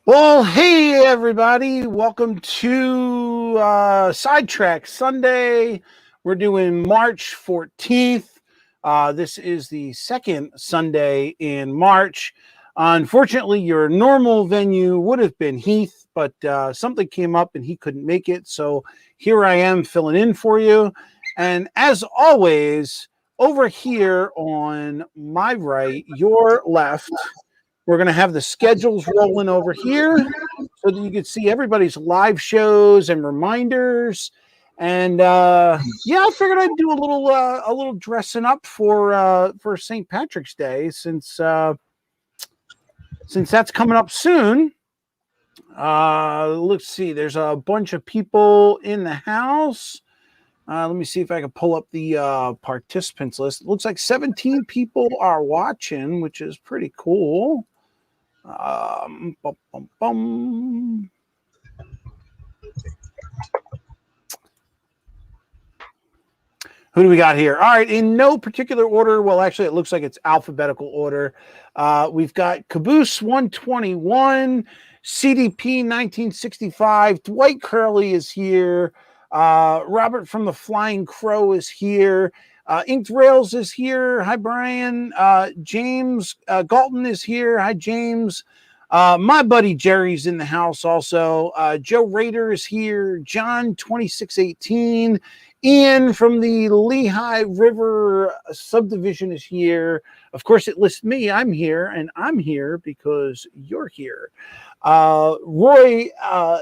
Well, hey everybody, welcome to Sidetrack Sunday. We're doing March 14th. This is the second Sunday in March. Unfortunately, your normal venue would have been Heath, but something came up and he couldn't make it. So here I am filling in for you. And as always, over here on my right, your left, we're going to have the schedules rolling over here so that you can see everybody's live shows and reminders. And I figured I'd do a little dressing up for St. Patrick's Day since that's coming up soon. Let's see. There's a bunch of people in the house. Let me see if I can pull up the participants list. It looks like 17 people are watching, which is pretty cool. Who do we got here? All right, in no particular order. Well, actually, it looks like it's alphabetical order. We've got Caboose 121, CDP 1965. Dwight Curley is here. Robert from the Flying Crow is here. Inked Rails is here. Hi, Brian. James Galton is here. Hi, James. My buddy Jerry's in the house also. Joe Rader is here. John 2618. Ian from the Lehigh River subdivision is here. Of course, it lists me. I'm here, and I'm here because you're here. Roy, I'm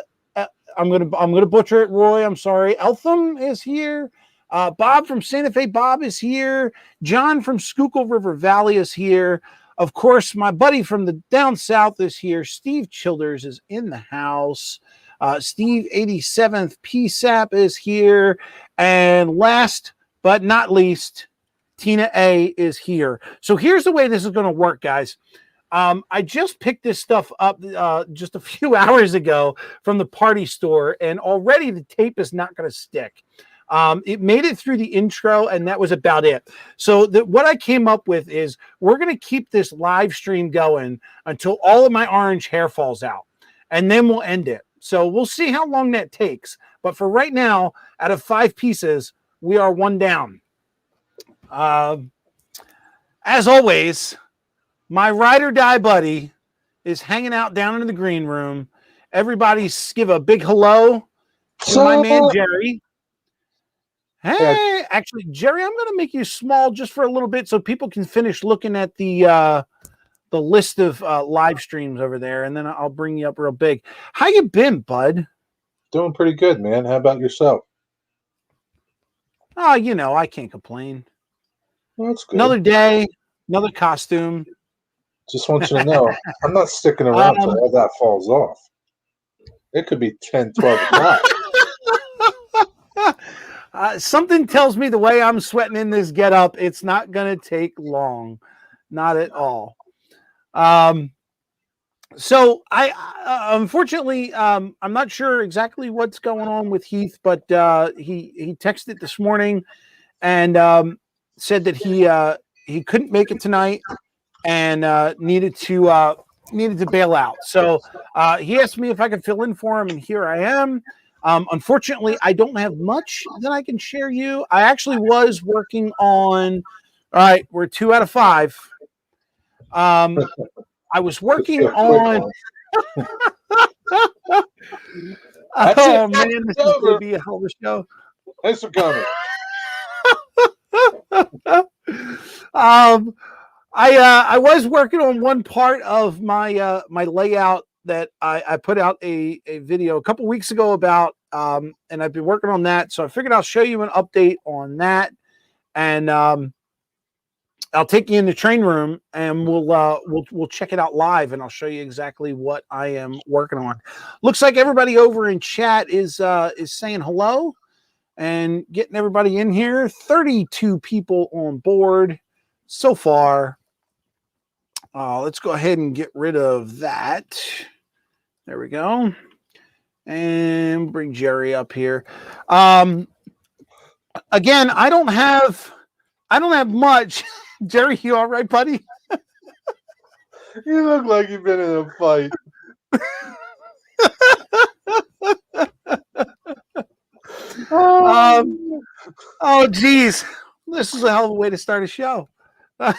gonna butcher it. Roy, I'm sorry. Eltham is here. Bob from Santa Fe Bob is here. John from Schuylkill River Valley is here. Of course, my buddy from the down south is here. Steve Childers is in the house. Steve 87th PSAP is here. And last but not least, Tina A is here. So here's the way this is going to work, guys. I just picked this stuff up just a few hours ago from the party store, and already the tape is not going to stick. It made it through the intro, and that was about it. So what I came up with is we're going to keep this live stream going until all of my orange hair falls out, and then we'll end it. So we'll see how long that takes. But for right now, out of 5 pieces, we are 1 down. As always, my ride or die buddy is hanging out down in the green room. Everybody give a big hello to my man, Jerry. Hey, actually, Jerry, I'm going to make you small just for a little bit so people can finish looking at the list of live streams over there, and then I'll bring you up real big. How you been, bud? Doing pretty good, man. How about yourself? Oh, I can't complain. Well, that's good. Another day, another costume. Just want you to know, I'm not sticking around till all that falls off. It could be 10, 12 o'clock. Something tells me the way I'm sweating in this getup, it's not going to take long. Not at all. So I unfortunately, I'm not sure exactly what's going on with Heath, but he texted this morning and said that he couldn't make it tonight and needed to bail out. So he asked me if I could fill in for him, and here I am. Unfortunately, I don't have much that I can share you. I actually was working on. All right, we're 2 out of 5. I was working on. Oh man, this is going to be a hell of a show. Thanks for coming. I was working on one part of my my layout that I put out a video a couple weeks ago about, and I've been working on that. So I figured I'll show you an update on that, and I'll take you in the train room and we'll check it out live, and I'll show you exactly what I am working on. Looks like everybody over in chat is saying hello and getting everybody in here. 32 people on board so far. Let's go ahead and get rid of that. There we go. And bring Jerry up here. Again, I don't have much. Jerry, you all right, buddy? You look like you've been in a fight. Oh, geez. This is a hell of a way to start a show. I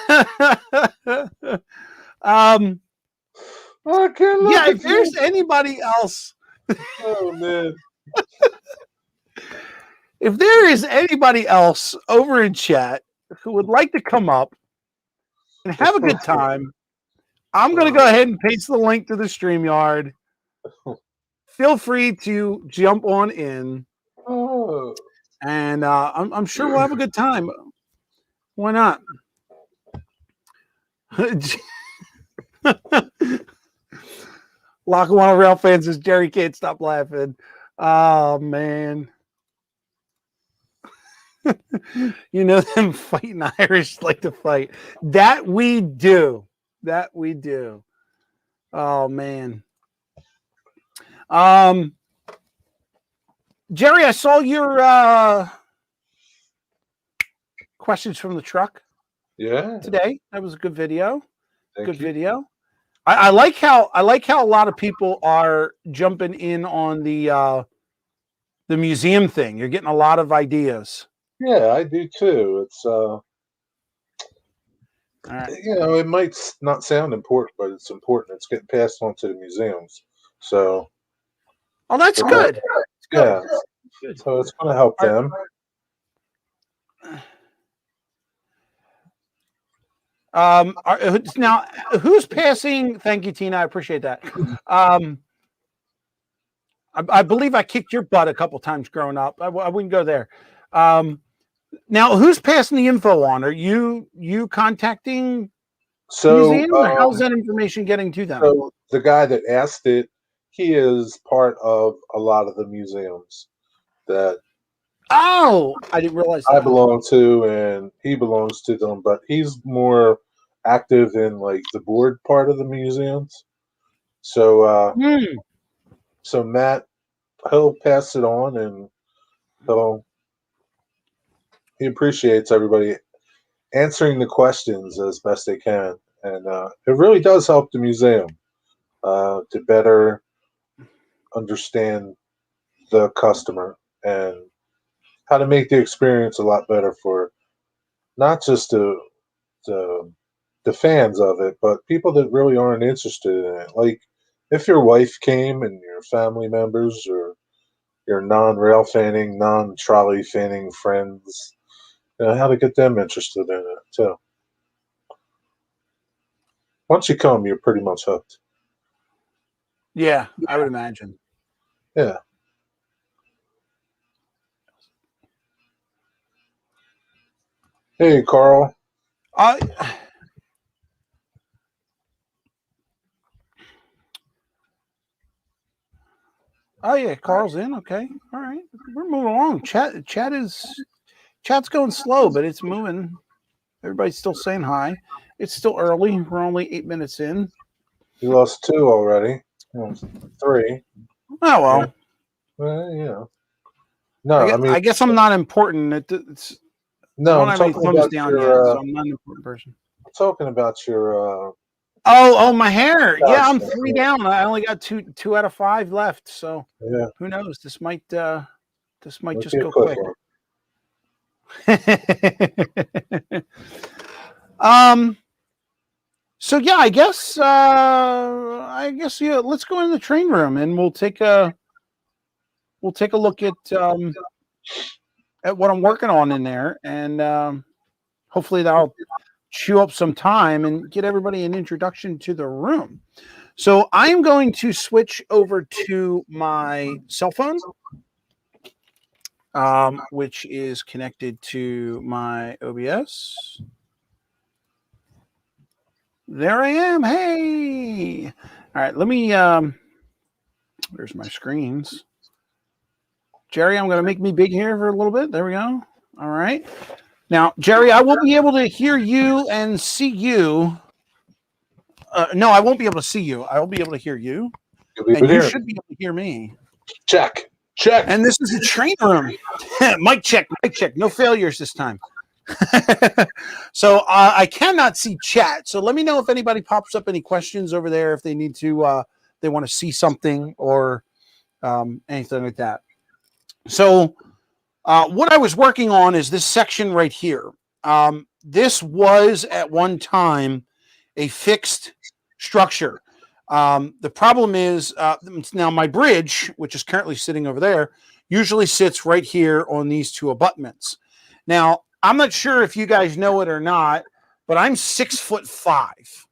can't look Yeah, at if there's you. anybody else, Oh man. if there is anybody else over in chat who would like to come up and have a good time, I'm going to go ahead and paste the link to the StreamYard. Feel free to jump on in. Oh. And I'm sure we'll have a good time. Why not? Lackawanna Rail fans says Jerry can't stop laughing. Oh man. You know them fighting Irish like to fight. That we do. That we do. Oh man. Jerry, I saw your questions from the truck. Yeah. Today. That was a good video. Thank Good you. video. I like how a lot of people are jumping in on the museum thing. You're getting a lot of ideas. Yeah, I do too. It's All right. it might not sound important, but it's important. It's getting passed on to the museums. So Oh, that's good. It's good. yeah. Good. So it's going to help them. Now, who's passing? Thank you, Tina. I appreciate that. I believe I kicked your butt a couple times growing up. I wouldn't go there. Now, who's passing the info on? Are you contacting museum, or how's that information getting to them? So the guy that asked it, he is part of a lot of the museums that I didn't realize that. I belong to, and he belongs to them, but he's more active in like the board part of the museums. So so Matt, he'll pass it on, and he appreciates everybody answering the questions as best they can, and it really does help the museum to better understand the customer and how to make the experience a lot better for not just the fans of it, but people that really aren't interested in it. Like if your wife came and your family members or your non-rail fanning, non-trolley fanning friends, how to get them interested in it too. Once you come, you're pretty much hooked. Yeah, I would imagine. Yeah. Hey, Carl. Oh yeah, Carl's in. Okay, all right, we're moving along. Chat's going slow, but it's moving. Everybody's still saying hi. It's still early. We're only 8 minutes in. You lost 2 already. 3. Oh well. Well, No, I guess I'm not important. I don't have any thumbs down yet, so I'm not an important person. I'm talking about your. Oh, my hair. Yeah, I'm 3 down. I only got two out of 5 left. So yeah, who knows? This might just go quick. So yeah, I guess yeah. Let's go in the train room and we'll take a look at what I'm working on in there, and hopefully that'll chew up some time and get everybody an introduction to the room. So I'm going to switch over to my cell phone, which is connected to my OBS. There I am. Hey. All right, let me there's my screens. Jerry, I'm going to make me big here for a little bit. There we go. All right. Now, Jerry, I will be able to hear you and see you. No, I won't be able to see you. I will be able to hear you. And you should be able to hear me. Check. And this is a train room. Mic check. No failures this time. So I cannot see chat. So let me know if anybody pops up any questions over there, if they need to, they want to see something or anything like that. So What I was working on is this section right here. This was at one time a fixed structure. The problem is now my bridge, which is currently sitting over there, usually sits right here on these two abutments. Now, I'm not sure if you guys know it or not, but I'm 6'5",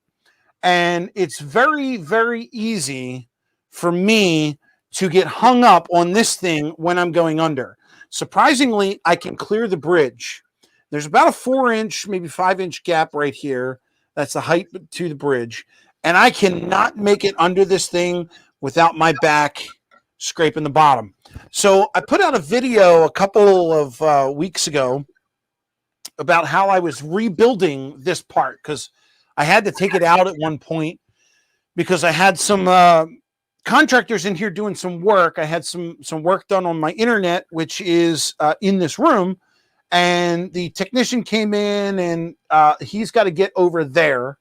and it's very, very easy for me to get hung up on this thing when I'm going under. Surprisingly, I can clear the bridge. There's about a 4-inch, maybe 5-inch gap right here. That's the height to the bridge. And I cannot make it under this thing without my back scraping the bottom. So I put out a video a couple of weeks ago about how I was rebuilding this part, because I had to take it out at one point because I had some contractors in here doing some work. I had some work done on my internet, which is in this room, and the technician came in, and he's got to get over there.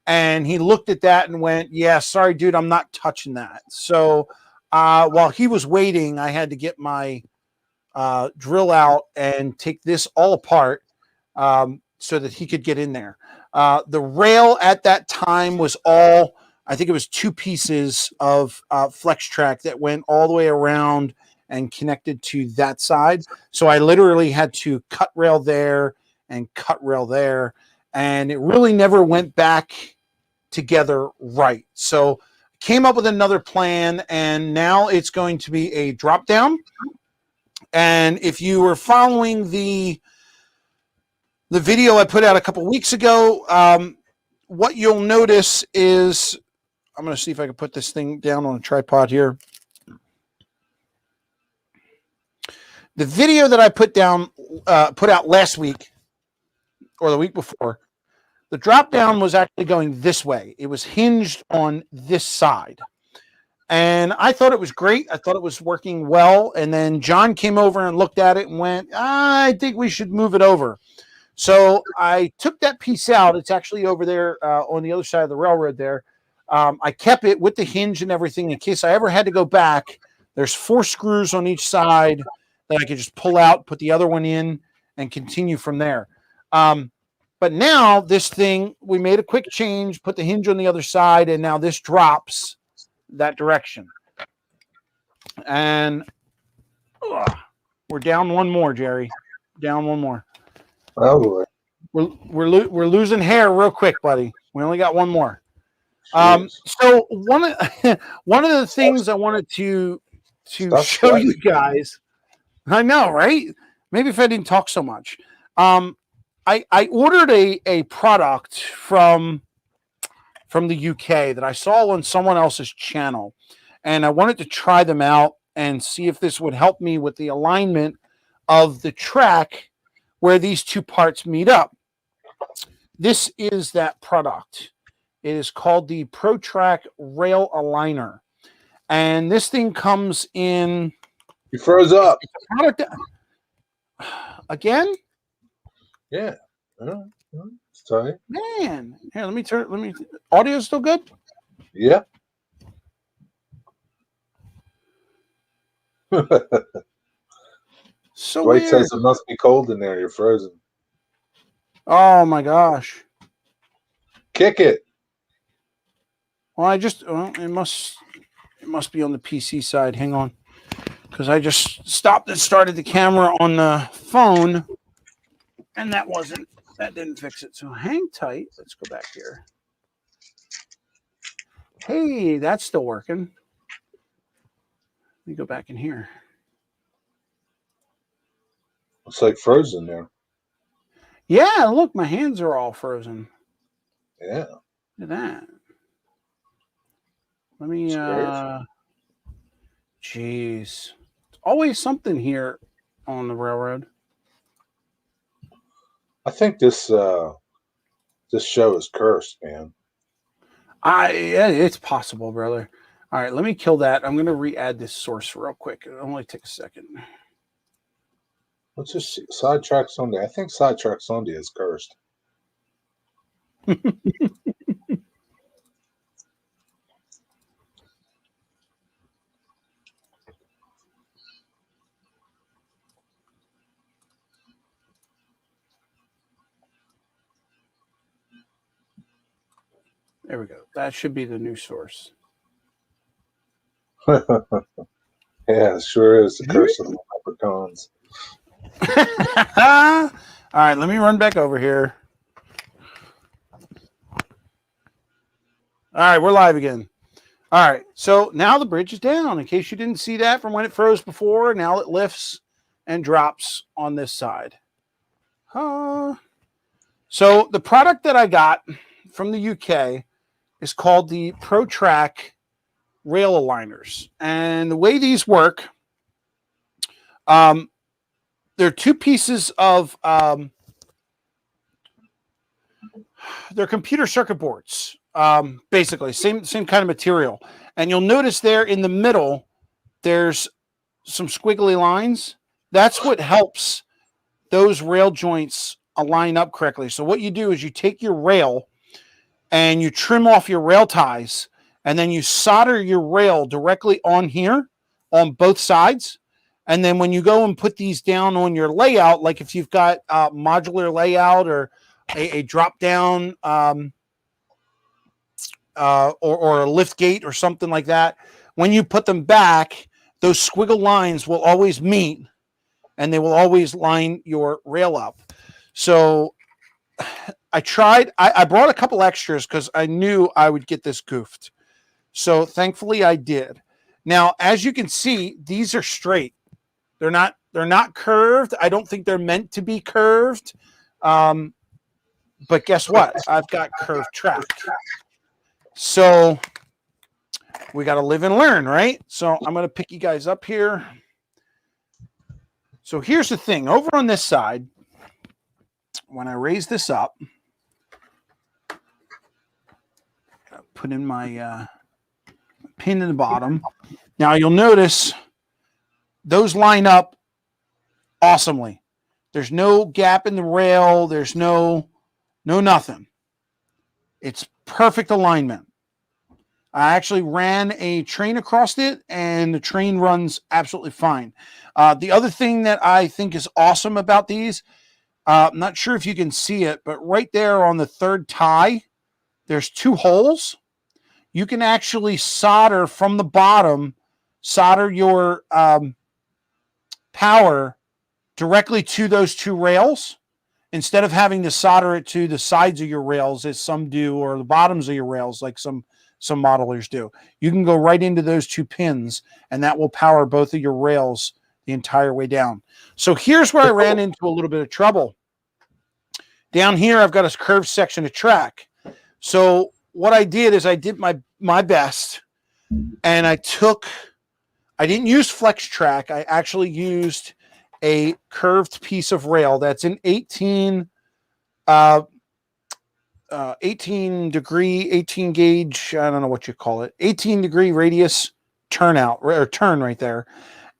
And he looked at that and went, "Yeah, sorry, dude, I'm not touching that." So while he was waiting, I had to get my drill out and take this all apart so that he could get in there. The rail at that time was all, I think it was 2 pieces of flex track that went all the way around and connected to that side. So I literally had to cut rail there and cut rail there. And it really never went back together right. So came up with another plan, and now it's going to be a drop down. And if you were following the video I put out a couple weeks ago, what you'll notice is, I'm going to see if I can put this thing down on a tripod here. The video that I put out last week or the week before, the drop down was actually going this way. It was hinged on this side. And I thought it was great. I thought it was working well. And then John came over and looked at it and went, I think we should move it over. So I took that piece out. It's actually over there on the other side of the railroad there. I kept it with the hinge and everything in case I ever had to go back. There's 4 screws on each side that I could just pull out, put the other one in, and continue from there. But now this thing, we made a quick change, put the hinge on the other side, and now this drops that direction. And we're down one more, Jerry. Down one more. Oh boy. We're losing hair real quick, buddy. We only got one more. So one of the things I wanted to show you guys. I know, right? Maybe if I didn't talk so much. I ordered a product from the UK that I saw on someone else's channel, and I wanted to try them out and see if this would help me with the alignment of the track where these two parts meet up. This is that product. It is called the Protrac Rail Aligner, and this thing comes in. You froze up again. Yeah. Sorry. Man, here, let me turn. Audio is still good? Yeah. So Dwight weird. says it must be cold in there. You're frozen. Oh my gosh. Kick it. Well, it must be on the PC side. Hang on. Because I just stopped and started the camera on the phone, and that didn't fix it. So hang tight. Let's go back here. Hey, that's still working. Let me go back in here. Looks like frozen there. Yeah, look, my hands are all frozen. Yeah. Look at that. Let me jeez. There's always something here on the railroad. I think this show is cursed, man. Yeah, it's possible, brother. All right, let me kill that. I'm gonna re-add this source real quick. It'll only take a second. Let's just see. Sidetrack Sunday. I think Sidetrack Sunday is cursed. There we go. That should be the new source. Yeah, it sure is the curse of the leprechauns. All right, let me run back over here. All right, we're live again. All right, so now the bridge is down. In case you didn't see that from when it froze before, now it lifts and drops on this side. So the product that I got from the UK is called the Protrac rail aligners. And the way these work, they're two pieces of they're computer circuit boards, basically same kind of material. And you'll notice there in the middle, there's some squiggly lines. That's what helps those rail joints align up correctly. So what you do is you take your rail and you trim off your rail ties, and then you solder your rail directly on here on both sides. And then when you go and put these down on your layout, like if you've got a modular layout or a drop down or a lift gate or something like that, when you put them back, those squiggle lines will always meet and they will always line your rail up. So I brought a couple extras because I knew I would get this goofed. So thankfully I did. Now, as you can see, these are straight. They're not curved. I don't think they're meant to be curved. But guess what? I've got curved track. So we got to live and learn, right? So I'm going to pick you guys up here. So here's the thing. Over on this side, when I raise this up, put in my pin in the bottom. Now you'll notice those line up awesomely. There's no gap in the rail. There's no nothing. It's perfect alignment. I actually ran a train across it, and the train runs absolutely fine. The other thing that I think is awesome about these, I'm not sure if you can see it, but right there on the third tie, there's two holes. You can actually solder from the bottom, solder your power directly to those two rails instead of having to solder it to the sides of your rails as some do, or the bottoms of your rails like some modelers do. You can go right into those two pins, and that will power both of your rails the entire way down. So here's where I ran into a little bit of trouble. Down here, I've got a curved section of track. So what I did is I did my best, and I didn't use flex track. I actually used a curved piece of rail that's an 18 gauge, I don't know what you call it, 18 degree radius turn right there.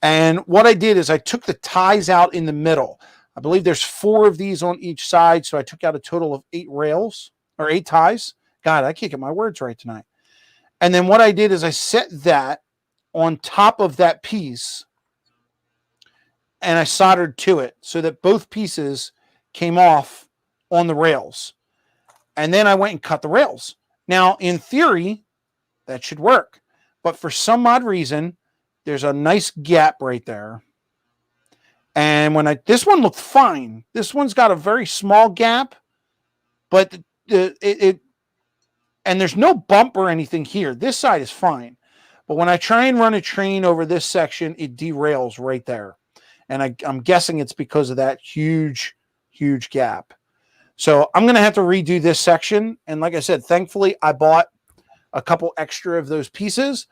And what I did is I took the ties out in the middle. I believe there's 4 of these on each side, so I took out a total of 8 rails or 8 ties. God, I can't get my words right tonight. And then what I did is I set that on top of that piece, and I soldered to it so that both pieces came off on the rails. And then I went and cut the rails. Now, in theory, that should work. But for some odd reason, there's a nice gap right there. And this one looked fine. This one's got a very small gap, but and there's no bump or anything here. This side is fine. But when I try and run a train over this section, it derails right there. And I'm guessing it's because of that huge, huge gap. So I'm going to have to redo this section. And like I said, thankfully, I bought a couple extra of those pieces.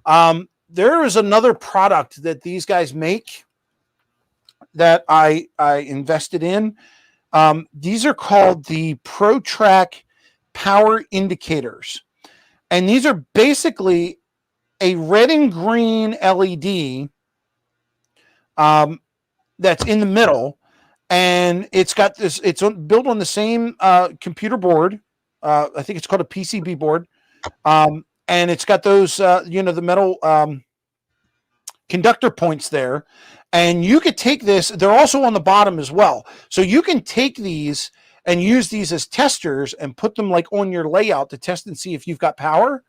There is another product that these guys make that I invested in. These are called the Protrac power indicators. And these are basically a red and green LED that's in the middle, and it's got this. It's built on the same computer board. I think it's called a PCB board, and it's got those the metal conductor points there. And you could take this. They're also on the bottom as well, so you can take these and use these as testers and put them like on your layout to test and see if you've got power.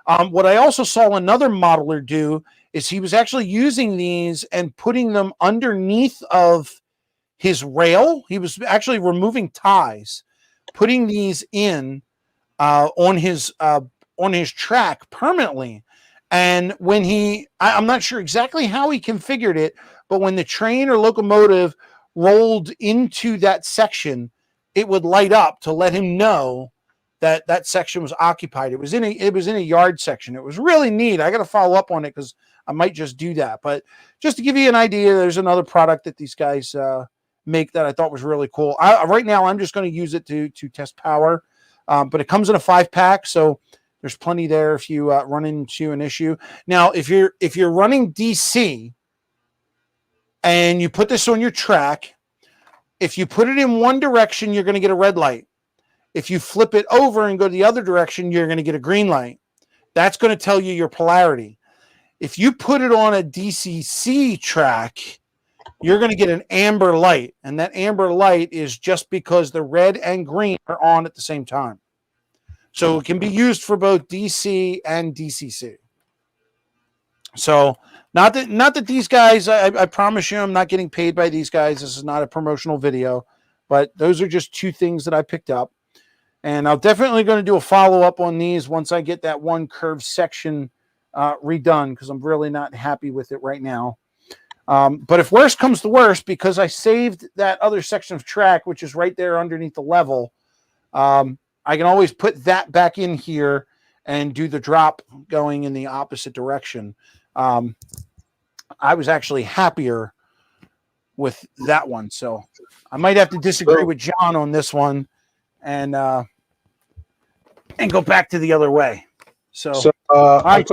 What I also saw another modeler do is he was actually using these and putting them underneath of his rail. He was actually removing ties, putting these in on his track permanently. And when I'm not sure exactly how he configured it, but when the train or locomotive rolled into that section, it would light up to let him know that that section was occupied. It was in a yard section. It was really neat. I got to follow up on it because I might just do that. But just to give you an idea, there's another product that these guys make that I thought was really cool. Right now, I'm just going to use it to test power, but it comes in a 5-pack, so there's plenty there if you run into an issue. Now, if you're running DC and you put this on your track, if you put it in one direction, you're going to get a red light. If you flip it over and go the other direction, you're going to get a green light. That's going to tell you your polarity. If you put it on a DCC track, you're going to get an amber light. And that amber light is just because the red and green are on at the same time. So it can be used for both DC and DCC. So not that these guys, I promise you, I'm not getting paid by these guys. This is not a promotional video, but those are just two things that I picked up. And I'm definitely going to do a follow-up on these once I get that one curved section redone, because I'm really not happy with it right now. But if worse comes to worse, because I saved that other section of track, which is right there underneath the level, I can always put that back in here and do the drop going in the opposite direction. I was actually happier with that one. So I might have to disagree with John on this one and go back to the other way. So all right,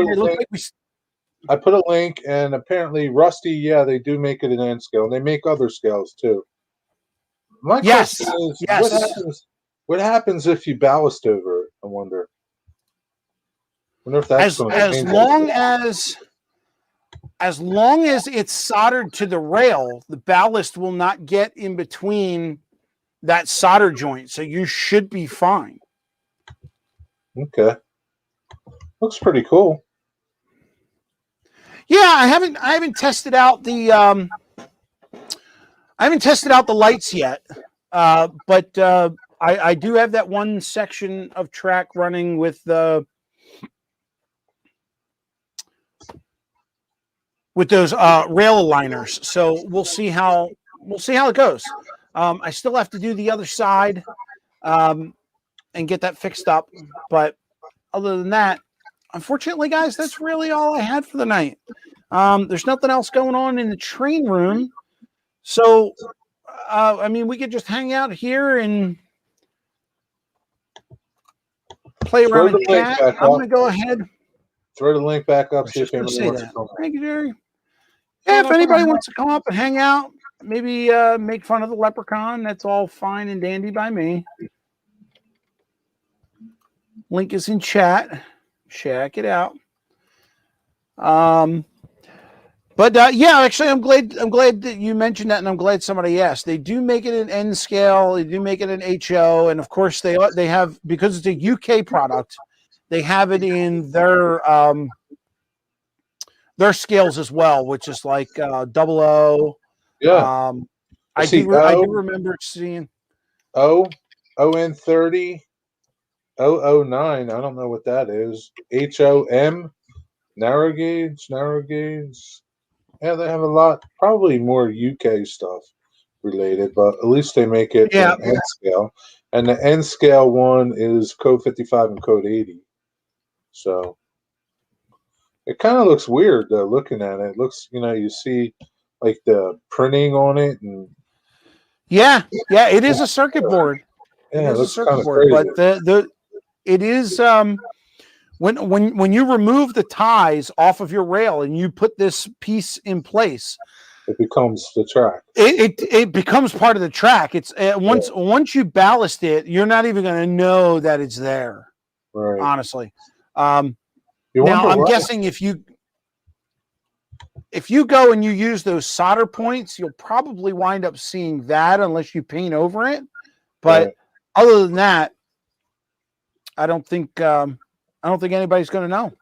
I put a link, and apparently Rusty, yeah, they do make it an N scale, and they make other scales too. My question is, what happens if you ballast over it? I wonder if that's as long as it's soldered to the rail, the ballast will not get in between that solder joint, so you should be fine. Okay, looks pretty cool. Yeah, I haven't tested out the lights yet, but I do have that one section of track running with those rail aligners. So we'll see how it goes. I still have to do the other side and get that fixed up, but other than that, unfortunately, guys, that's really all I had for the night. There's nothing else going on in the train room. So, I mean, we could just hang out here and play around and chat. I'm going to go ahead. Throw the link back up. See if anybody wants to come. Thank you, Jerry. Yeah, if anybody wants to come up and hang out, maybe make fun of the leprechaun, that's all fine and dandy by me. Link is in chat. Check it out. But yeah, actually, I'm glad that you mentioned that, and I'm glad somebody asked. They do make it an N scale. They do make it an HO, and of course they have, because it's a UK product, they have it in their scales as well, which is like 00. Yeah. I do remember seeing ON30. 009, I don't know what that is. HOM, narrow gauge. Yeah, they have a lot, probably more UK stuff related, but at least they make it an N scale. And the N scale one is code 55 and code 80. So it kind of looks weird though, looking at it. It looks, you see like the printing on it, and yeah, it is a circuit board. Yeah, it looks kind of crazy. But it is when you remove the ties off of your rail and you put this piece in place, it becomes the track. It becomes part of the track. It's once you ballast it, you're not even going to know that it's there. Right. Honestly. Now I'm guessing if you go and you use those solder points, you'll probably wind up seeing that unless you paint over it. But other than that, I don't think anybody's going to know.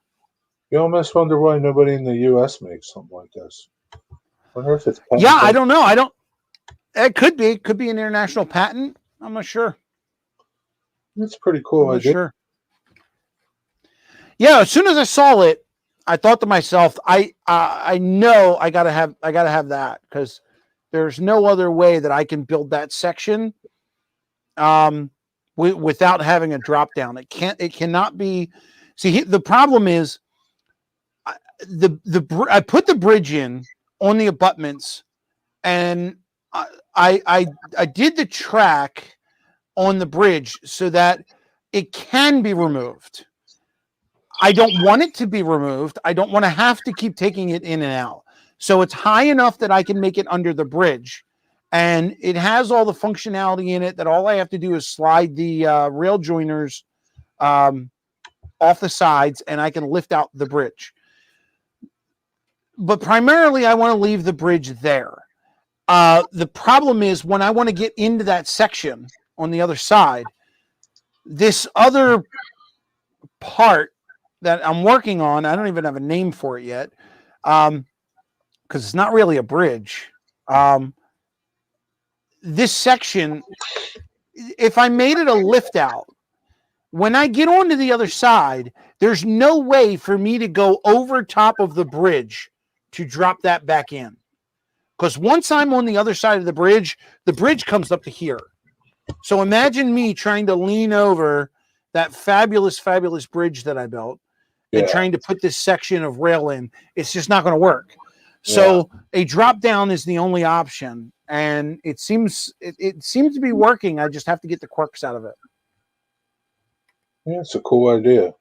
You almost wonder why nobody in the U.S. makes something like this. Wonder if it's patent. Yeah, I don't know. It could be. Could be an international patent. I'm not sure. It's pretty cool I'm not idea. sure. Yeah, as soon as I saw it, I thought to myself, I know I gotta have that, because there's no other way that I can build that section without having a drop down. It cannot be. See, the problem is I put the bridge in on the abutments, and I did the track on the bridge so that it can be removed. I don't want it to be removed. I don't want to have to keep taking it in and out. So it's high enough that I can make it under the bridge. And it has all the functionality in it that all I have to do is slide the rail joiners off the sides, and I can lift out the bridge. But primarily, I want to leave the bridge there. The problem is when I want to get into that section on the other side, this other part that I'm working on, I don't even have a name for it yet, because it's not really a bridge. This section, if I made it a lift out, when I get onto the other side, there's no way for me to go over top of the bridge to drop that back in. Because once I'm on the other side of the bridge comes up to here. So imagine me trying to lean over that fabulous, fabulous bridge that I built and trying to put this section of rail in. It's just not going to work. So a drop down is the only option, and it seems to be working. I just have to get the quirks out of it. Yeah, it's a cool idea.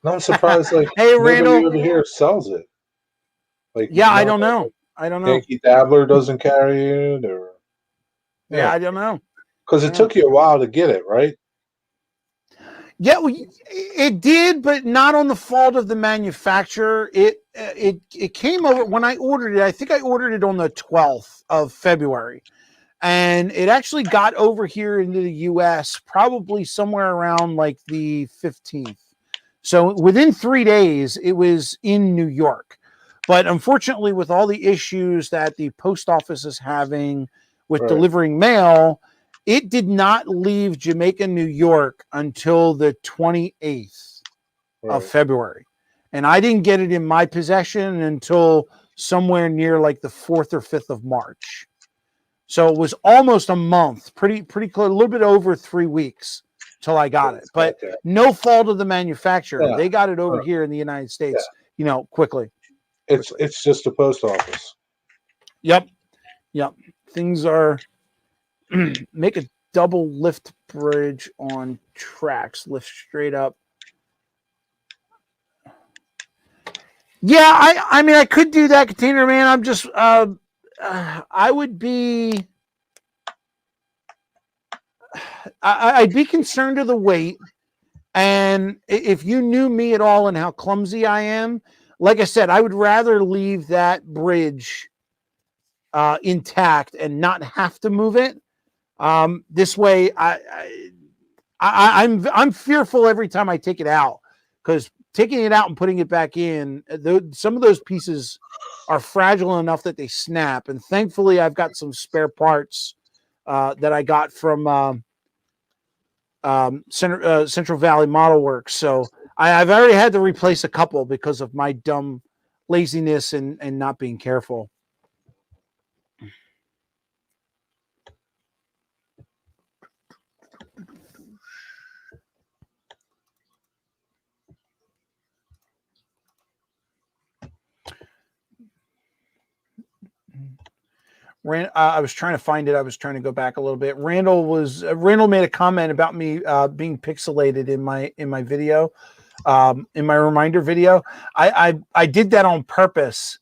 And I'm surprised, like, hey, nobody Randall. over here sells it. Like, yeah, I don't know. Yankee Dabbler doesn't carry it, or I don't know. Because it took you a while to get it, right? Yeah, it did, but not on the fault of the manufacturer. It came over when I ordered it. I think I ordered it on the 12th of February, and it actually got over here into the U.S. probably somewhere around like the 15th. So within 3 days, it was in New York. But unfortunately, with all the issues that the post office is having with delivering mail, it did not leave Jamaica, New York until the 28th of February. And I didn't get it in my possession until somewhere near like the 4th or 5th of March. So it was almost a month, pretty close, a little bit over 3 weeks till I got it. But no fault of the manufacturer. Yeah. They got it over here in the United States, quickly. It's just a post office. Yep. Things are make a double lift bridge on tracks, lift straight up. Yeah, I mean I could do that, Container Man. I'm just I would be I'd be concerned of the weight, and if you knew me at all and how clumsy I am, like I said, I would rather leave that bridge intact and not have to move it. This way, I'm fearful every time I take it out, because taking it out and putting it back in, some of those pieces are fragile enough that they snap. And thankfully, I've got some spare parts that I got from Central Valley Model Works. So I've already had to replace a couple because of my dumb laziness and not being careful. I was trying to find it. I was trying to go back a little bit. Randall made a comment about me being pixelated in my video, in my reminder video. I did that on purpose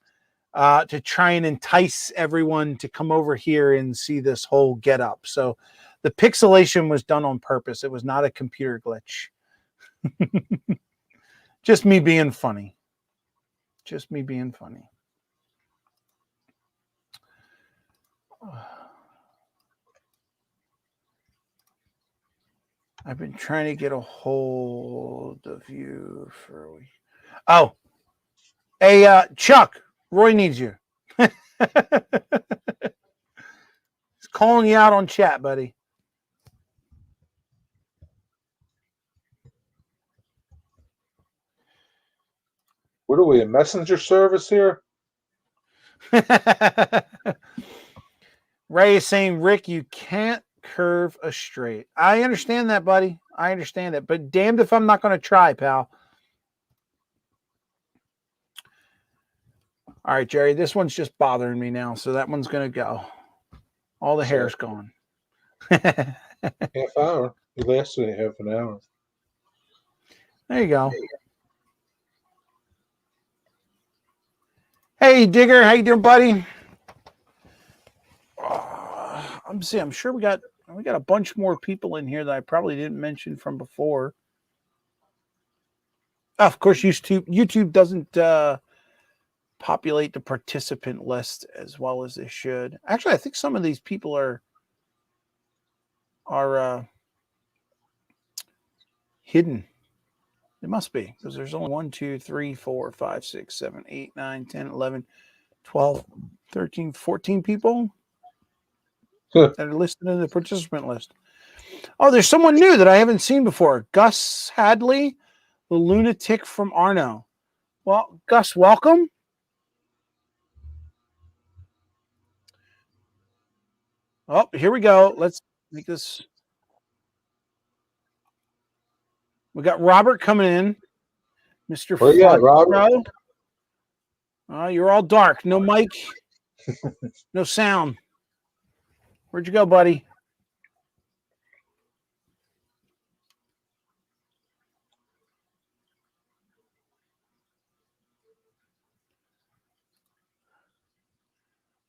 to try and entice everyone to come over here and see this whole get up. So the pixelation was done on purpose. It was not a computer glitch. Just me being funny. I've been trying to get a hold of you for a week. Oh, hey, Chuck, Roy needs you. He's calling you out on chat, buddy. What are we, a messenger service here? Ray is saying, Rick, you can't curve a straight. I understand that, buddy. I understand it. But damned if I'm not going to try, pal. All right, Jerry, this one's just bothering me now. So that one's going to go. All the hair's gone. Half hour. It lasted half an hour. There you go. Hey, Digger, how you doing, buddy? I'm sure we got a bunch more people in here that I probably didn't mention from before. Of course, YouTube doesn't populate the participant list as well as they should. Actually, I think some of these people are hidden. It must be, because there's only 1, 2, 3, 4, 5, 6, 7, 8, 9, 10, 11, 12, 13, 14 people that are listed in the participant list. Oh, there's someone new that I haven't seen before. Gus Hadley, the lunatic from Arno. Well, Gus, welcome. Oh, here we go. Let's make this. We got Robert coming in. Mr. Where you at, Robert? You're all dark. No mic. No sound. Where'd you go, buddy?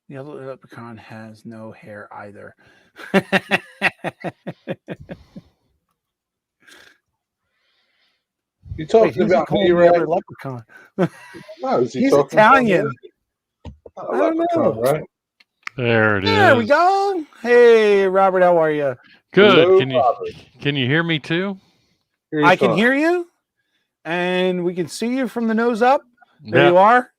The other leprechaun has no hair either. You talking about me, Ray? Leprechaun? No, He's Italian. I don't know. Right? There it is. There we go. Hey, Robert, how are you? Good. Hello, Can you hear me too? I can hear you, and we can see you from the nose up. There you are.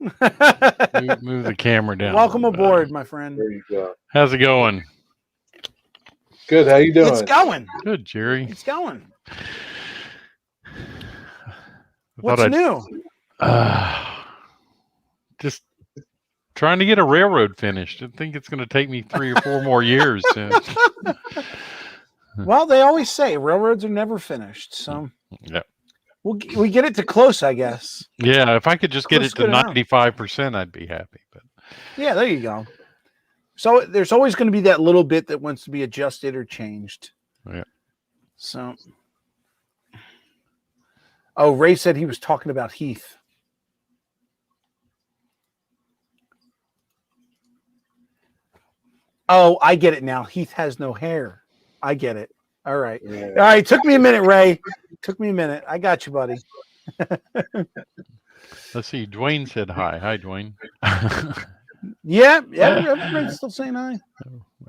Move the camera down. Welcome aboard, my friend. There you go. How's it going? Good. How you doing? It's going. Good, Jerry. It's going. What's new? Just trying to get a railroad finished. I think it's going to take me 3 or 4 more years. Well, they always say railroads are never finished. So yeah, we get it to close, I guess. Yeah, if I could just get Close it to 95%, I'd be happy. But yeah, there you go. So there's always going to be that little bit that wants to be adjusted or changed. Yeah. So. Oh, Ray said he was talking about Heath. Oh, I get it now. Heath has no hair. I get it. All right. Yeah. All right. Took me a minute, Ray. Took me a minute. I got you, buddy. let's see. Dwayne said hi. Hi, Dwayne. Yeah. Everybody's still saying hi.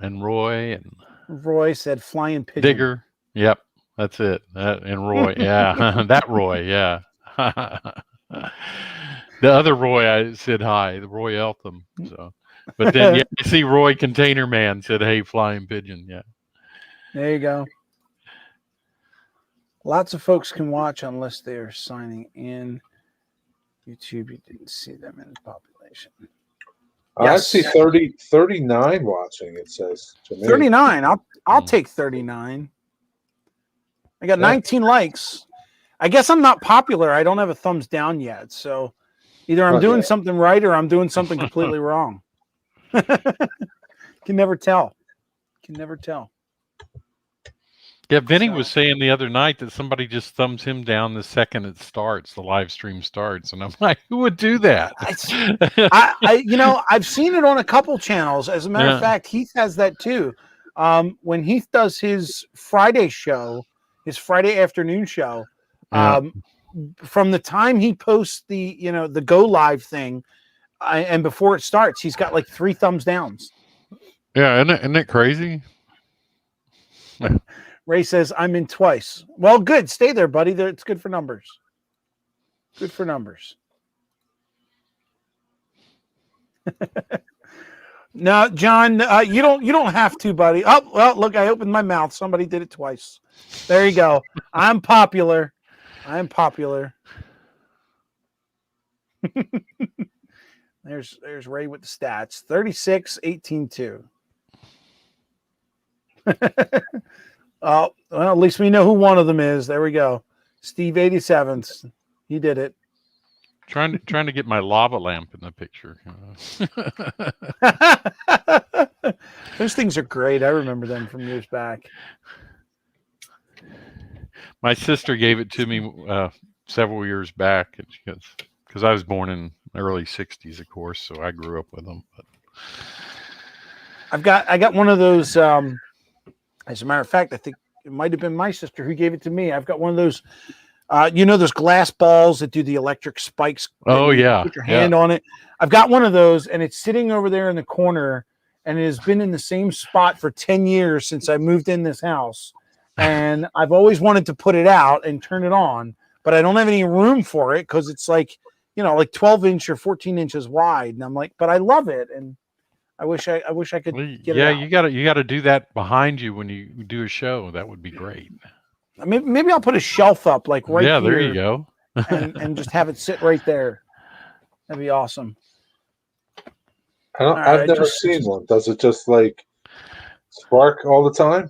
And Roy and Roy said flying pigeon. Digger. Yep. That's it. And Roy. Yeah. That Roy. Yeah. The other Roy, I said hi. The Roy Eltham. So, but then yeah, you see Roy Container Man said, "Hey, flying pigeon." Yeah. There you go. Lots of folks can watch unless they are signing in. YouTube, you didn't see them in the population. I see 39 watching, it says to me. 39. I'll take 39. I got 19 likes. I guess I'm not popular. I don't have a thumbs down yet. So either I'm doing something right or I'm doing something completely wrong. Can never tell. Yeah, Vinny was saying the other night that somebody just thumbs him down the second it starts, the live stream starts, and I'm like, who would do that? I've seen it on a couple channels. As a matter of fact, Heath has that too. When Heath does his Friday show, his Friday afternoon show, from the time he posts the go live thing, and before it starts, he's got like 3 thumbs downs. Yeah, isn't it crazy? Ray says, I'm in twice. Well, good. Stay there, buddy. It's good for numbers. Good for numbers. No, John, you don't have to, buddy. Oh, well, look, I opened my mouth. Somebody did it twice. There you go. I'm popular. There's Ray with the stats. 36, 18, 2. Oh, well, at least we know who one of them is. There we go. Steve 87s. He did it. Trying to get my lava lamp in the picture. Those things are great. I remember them from years back. My sister gave it to me several years back, because I was born in the early '60s, of course, so I grew up with them. But I got one of those. As a matter of fact, I think it might have been my sister who gave it to me. I've got one of those. Those glass balls that do the electric spikes. Oh, yeah. Put your hand on it. I've got one of those, and it's sitting over there in the corner, and it has been in the same spot for 10 years since I moved in this house. And I've always wanted to put it out and turn it on, but I don't have any room for it because it's like 12 inch or 14 inches wide. And I'm like, but I love it. And I wish I could get it out. you gotta do that behind you when you do a show. That would be great. Maybe I'll put a shelf up like right here. Yeah, there you go. and just have it sit right there. That'd be awesome. I've never seen one. Does it just like spark all the time?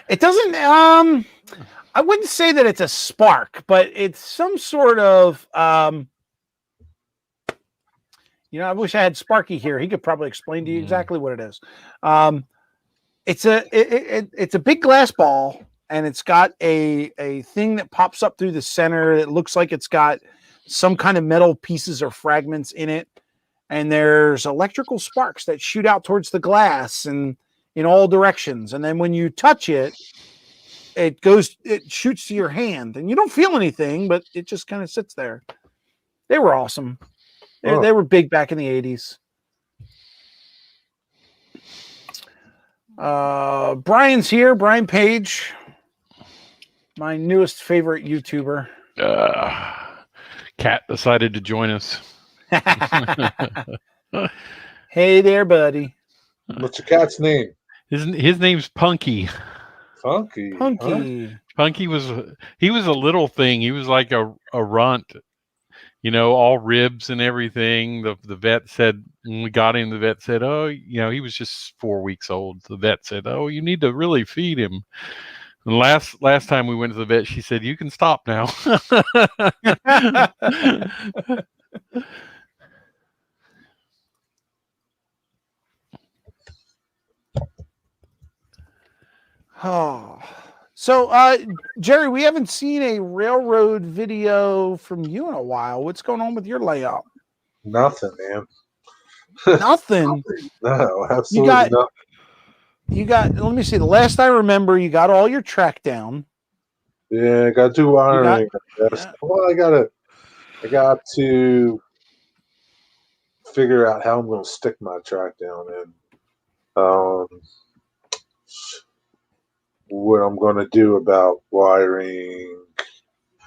It doesn't. I wouldn't say that it's a spark, but it's some sort of. I wish I had Sparky here. He could probably explain to you exactly what it is. It's a big glass ball, and it's got a thing that pops up through the center. It looks like it's got some kind of metal pieces or fragments in it, and there's electrical sparks that shoot out towards the glass and in all directions. And then when you touch it, it shoots to your hand, and you don't feel anything, but it just kind of sits there. They were awesome. They were big back in the 80s. Brian's here. Brian Page, my newest favorite YouTuber. Cat decided to join us. Hey there, buddy. What's your cat's name? His name's Punky. Punky. Punky. Huh? Punky was a little thing. He was like a runt, all ribs and everything. The vet said, when we got him, the vet said, oh, he was just 4 weeks old. The vet said, oh, you need to really feed him. And last time we went to the vet, she said, you can stop now. Oh, so Jerry, we haven't seen a railroad video from you in a while. What's going on with your layout? Nothing, man. Nothing. No, absolutely nothing. You got. Let me see. The last I remember, you got all your track down. Yeah, I got to do wiring. Well, I got to figure out how I'm going to stick my track down and what I'm going to do about wiring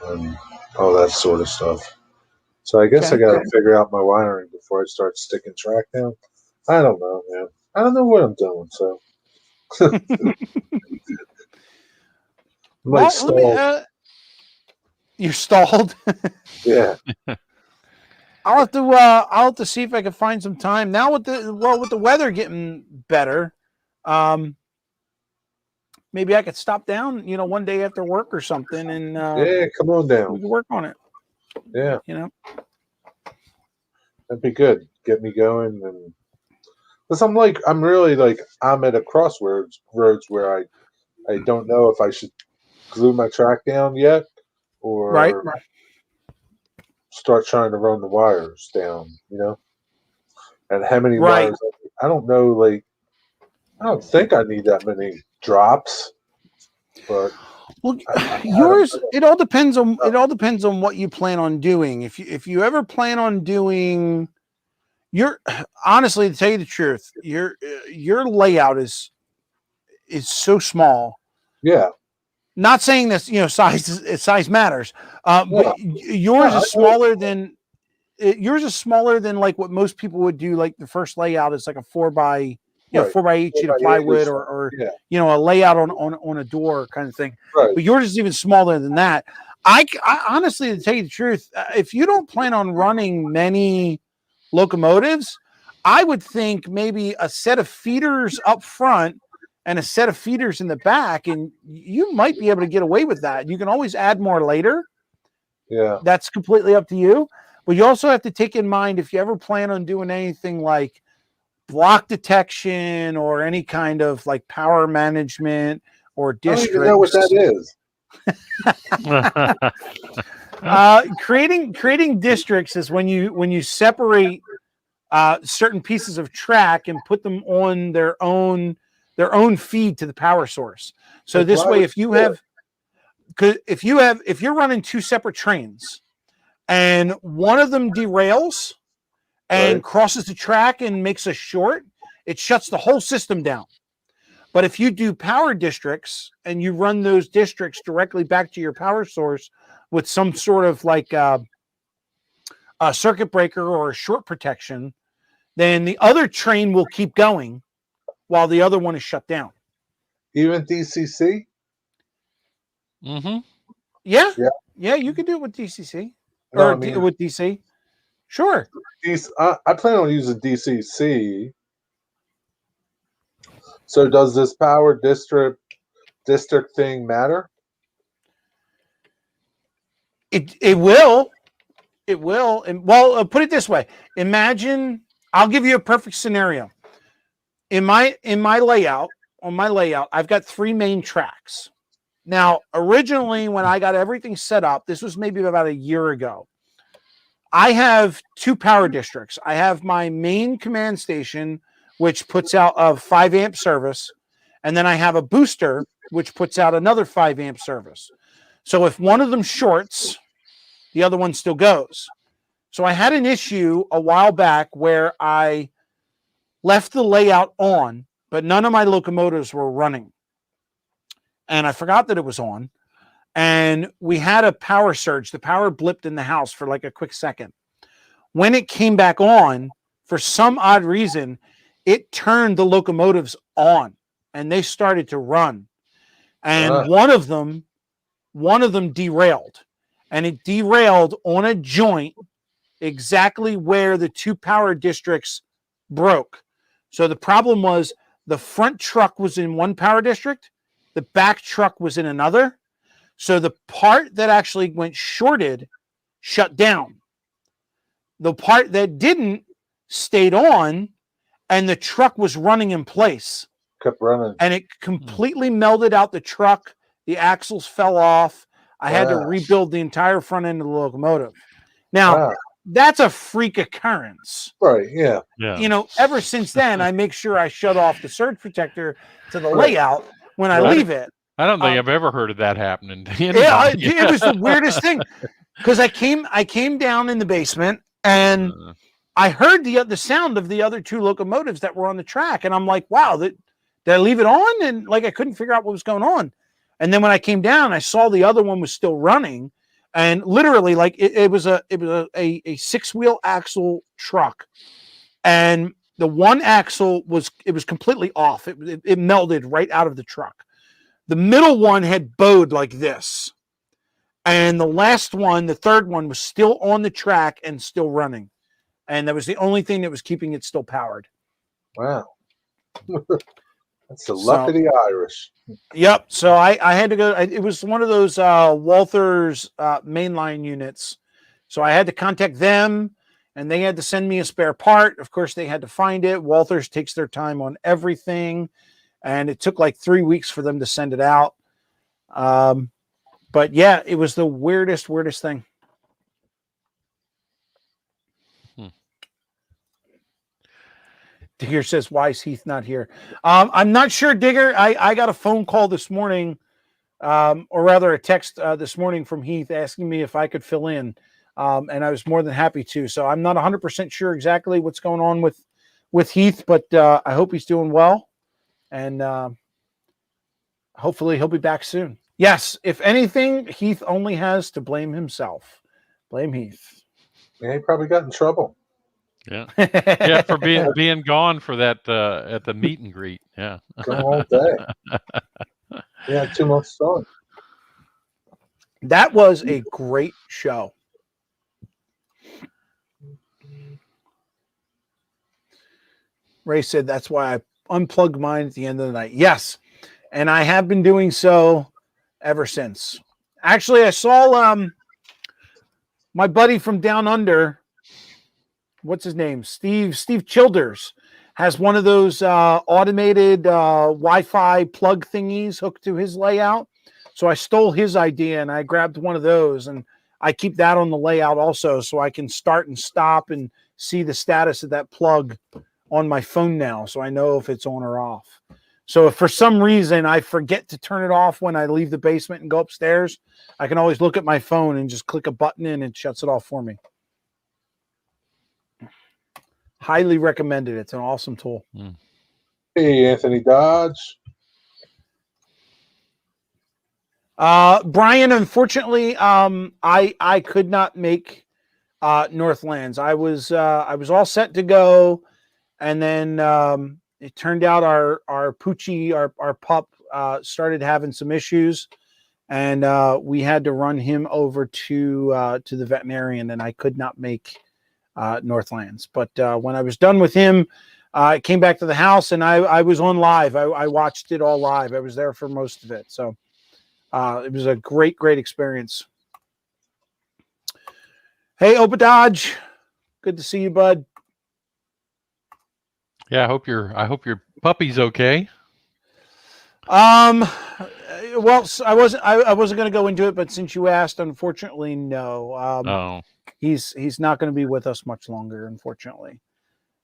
and all that sort of stuff. So I guess I got to figure out my wiring before I start sticking track down. I don't know, man. I don't know what I'm doing. So you're stalled. Yeah. I'll have to see if I can find some time now with the weather getting better. Maybe I could stop down, one day after work or something, and come on down. We can work on it. Yeah, that'd be good. Get me going, and because I'm really I'm at a crossroads where I don't know if I should glue my track down yet or start trying to run the wires down, and how many wires. I don't know, I don't think I need that many drops, but it all depends on what you plan on doing. If you ever plan on doing honestly, to tell you the truth, your layout is so small Yeah. Not saying this, size matters. But yours is smaller than like what most people would do. Like the first layout is like a 4x8 sheet of plywood or a layout on a door kind of thing. Right. But yours is even smaller than that. I honestly, to tell you the truth, if you don't plan on running many locomotives, I would think maybe a set of feeders up front and a set of feeders in the back, and you might be able to get away with that. You can always add more later. Yeah. That's completely up to you. But you also have to take in mind, if you ever plan on doing anything like block detection or any kind of like power management or districts. I don't even know what that is. Creating districts is when you separate certain pieces of track and put them on their own feed to the power source. So this way, if you're running two separate trains and one of them derails and crosses the track and makes a short, it shuts the whole system down. But if you do power districts and you run those districts directly back to your power source with some sort of like a circuit breaker or a short protection, then the other train will keep going while the other one is shut down. Even DCC? Mm-hmm. Yeah, you can do it with DCC with DC. Sure. I plan on using DCC. So does this power district thing matter? It will. And well, put it this way. Imagine, I'll give you a perfect scenario. In my layout, I've got 3 main tracks. Now, originally when I got everything set up, this was maybe about a year ago, I have 2 power districts. I have my main command station, which puts out a 5 amp service. And then I have a booster, which puts out another 5 amp service. So if one of them shorts, the other one still goes. So I had an issue a while back where I left the layout on, but none of my locomotives were running. And I forgot that it was on. And we had a power surge. The power blipped in the house for like a quick second. When it came back on, for some odd reason, it turned the locomotives on and they started to run. And one of them derailed. And it derailed on a joint exactly where the 2 power districts broke. So the problem was the front truck was in one power district, the back truck was in another. So the part that actually went shorted shut down. The part that didn't stayed on, and the truck was running in place. Kept running. And it completely melded out the truck. The axles fell off. I had to rebuild the entire front end of the locomotive. Now, that's a freak occurrence. Right, yeah. Ever since then, I make sure I shut off the surge protector to the layout when I leave it. I don't think I've ever heard of that happening to anybody. Yeah, it was the weirdest thing. Because I came down in the basement and I heard the sound of the other 2 locomotives that were on the track. And I'm like, wow, did I leave it on? And like I couldn't figure out what was going on. And then when I came down, I saw the other one was still running. And literally, like it was a 6-wheel axle truck. And the one axle was completely off. It melded right out of the truck. The middle one had bowed like this. And the last one, the third one, was still on the track and still running. And that was the only thing that was keeping it still powered. Wow. That's the luck of the Irish. Yep. So I had to go. It was one of those Walther's mainline units. So I had to contact them, and they had to send me a spare part. Of course, they had to find it. Walther's takes their time on everything. And it took like 3 weeks for them to send it out. But yeah, it was the weirdest thing. Digger says, why is Heath not here? I'm not sure, Digger. I got a phone call this morning, or rather a text this morning from Heath asking me if I could fill in. And I was more than happy to. So I'm not 100% sure exactly what's going on with Heath, but I hope he's doing well. And hopefully he'll be back soon. Yes, if anything, Heath only has to blame himself. Blame Heath. Yeah, he probably got in trouble. Yeah. Yeah, for being gone for that at the meet and greet. Yeah. Gone all day. He had too much fun. That was a great show. Ray said that's why I unplugged mine at the end of the night. Yes, and I have been doing so ever since. Actually, I saw my buddy from down under. What's his name? Steve Childers has one of those automated Wi-Fi plug thingies hooked to his layout. So I stole his idea and I grabbed one of those, and I keep that on the layout also, so I can start and stop and see the status of that plug on my phone now, so I know if it's on or off. So if for some reason I forget to turn it off when I leave the basement and go upstairs, I can always look at my phone and just click a button and it shuts it off for me. Highly recommended. It's an awesome tool. Hey, Anthony Dodge. Brian, unfortunately, I could not make Northlands. I was all set to go, and then it turned out our Poochie, our pup, started having some issues, and we had to run him over to the veterinarian, and I could not make Northlands. But when I was done with him, I came back to the house, and I was on live. I watched it all live. I was there for most of it, so it was a great experience. Hey, Obadodge, good to see you, bud. Yeah, I hope your puppy's okay. Well, I wasn't going to go into it, but since you asked, unfortunately, no. He's not going to be with us much longer, unfortunately.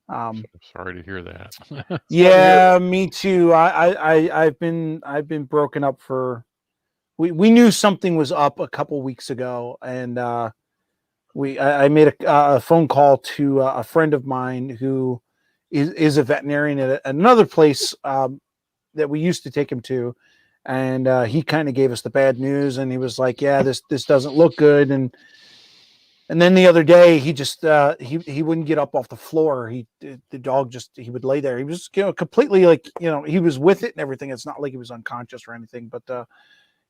Sorry to hear that. Yeah, me too. I've been broken up for. We knew something was up a couple weeks ago, and I made a phone call to a friend of mine who is a veterinarian at another place that we used to take him to, and he kind of gave us the bad news, and he was like, "Yeah, this doesn't look good." And then the other day, he just he wouldn't get up off the floor. The dog he would lay there. He was completely like he was with it and everything. It's not like he was unconscious or anything, but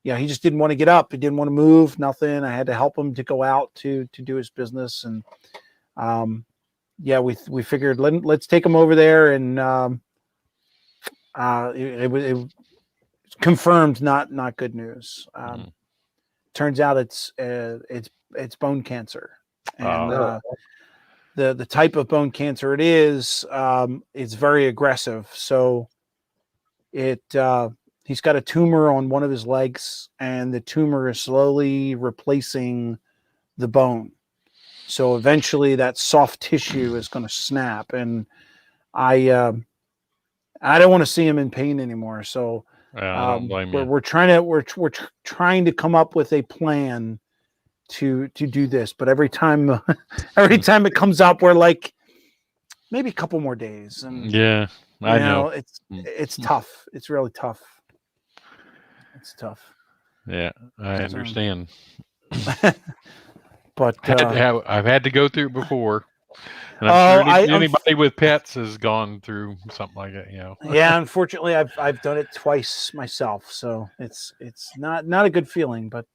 yeah, he just didn't want to get up. He didn't want to move. Nothing. I had to help him to go out to do his business, and yeah, we figured let's take him over there, and it was confirmed not good news. Turns out it's bone cancer, and the type of bone cancer it is, it's very aggressive. So he's got a tumor on one of his legs, and the tumor is slowly replacing the bone. So eventually that soft tissue is going to snap, and I don't want to see him in pain anymore. So I don't blame you. we're trying to come up with a plan to do this, but every time it comes up, we're like, maybe a couple more days. And yeah, I know it's tough. It's really tough. It's tough. Yeah, I understand. But I've had to go through it before. And I'm sure anybody with pets has gone through something like that, Yeah, unfortunately, I've done it twice myself, so it's not a good feeling. But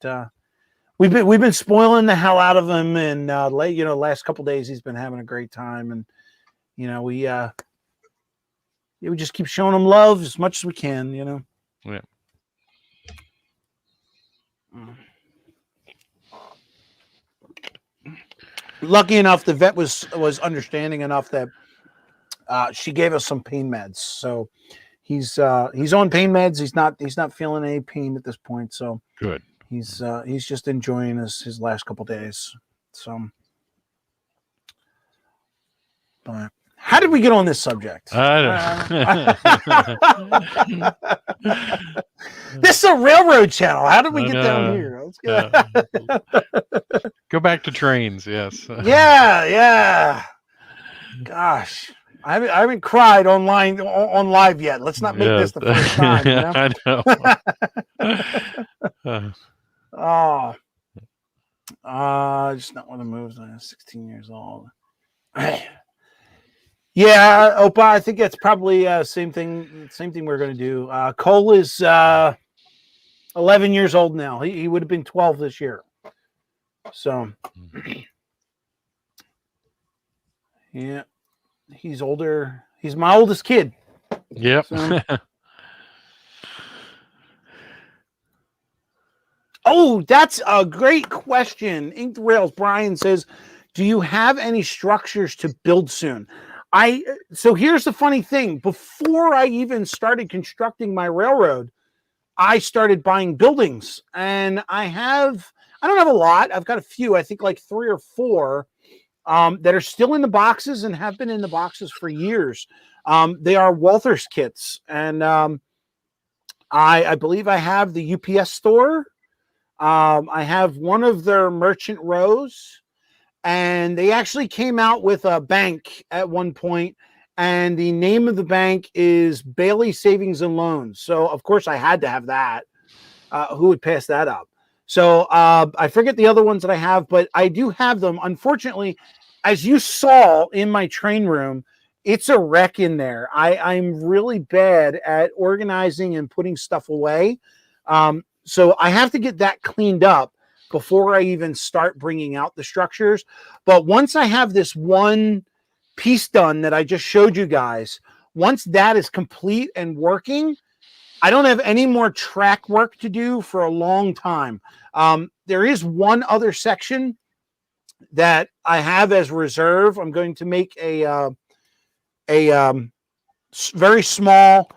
we've been spoiling the hell out of him, and last couple of days he's been having a great time, and we just keep showing him love as much as we can, Yeah. Lucky enough, the vet was understanding enough that she gave us some pain meds. So he's on pain meds. He's not feeling any pain at this point. So good. He's just enjoying his last couple days. So, but how did we get on this subject? I don't. This is a railroad channel. How did we get down here? Let's go back to trains. Yes. Yeah. Gosh. I haven't cried on live yet. Let's not make this the first time. You know? I know. Just not one of the moves. I'm 16 years old. Yeah, Opa, I think that's probably same thing we're going to do. Cole is 11 years old now. He would have been 12 this year. So, yeah, he's older. He's my oldest kid. Yep. So. Oh, that's a great question. Inked Rails Brian says, do you have any structures to build soon? So here's the funny thing. Before I even started constructing my railroad, I started buying buildings, and I don't have a lot. I've got a few, I think like 3 or 4 that are still in the boxes and have been in the boxes for years. They are Walther's kits, and I believe I have the UPS store. I have one of their merchant rows, and they actually came out with a bank at one point, and the name of the bank is Bailey Savings and Loans. So, of course, I had to have that. Who would pass that up? So, I forget the other ones that I have, but I do have them. Unfortunately, as you saw in my train room, it's a wreck in there. I'm really bad at organizing and putting stuff away. So I have to get that cleaned up before I even start bringing out the structures. But once I have this one piece done that I just showed you guys, once that is complete and working, I don't have any more track work to do for a long time. There is one other section that I have as reserve. I'm going to make a very small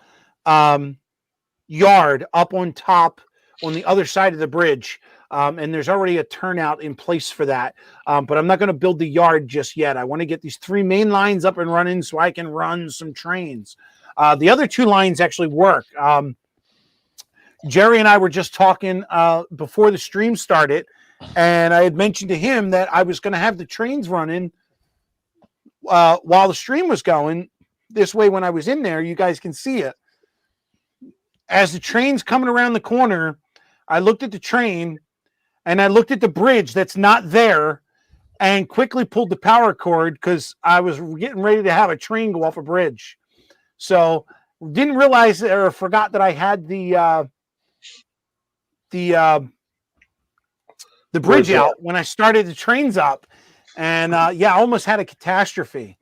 yard up on top on the other side of the bridge. And there's already a turnout in place for that. But I'm not going to build the yard just yet. I want to get these 3 main lines up and running so I can run some trains. The other 2 lines actually work. Jerry and I were just talking before the stream started, and I had mentioned to him that I was going to have the trains running while the stream was going. This way, when I was in there, you guys can see it. As the train's coming around the corner, I looked at the train and I looked at the bridge that's not there and quickly pulled the power cord because I was getting ready to have a train go off a bridge. So didn't realize or forgot that I had the bridge out when I started the trains up. And I almost had a catastrophe.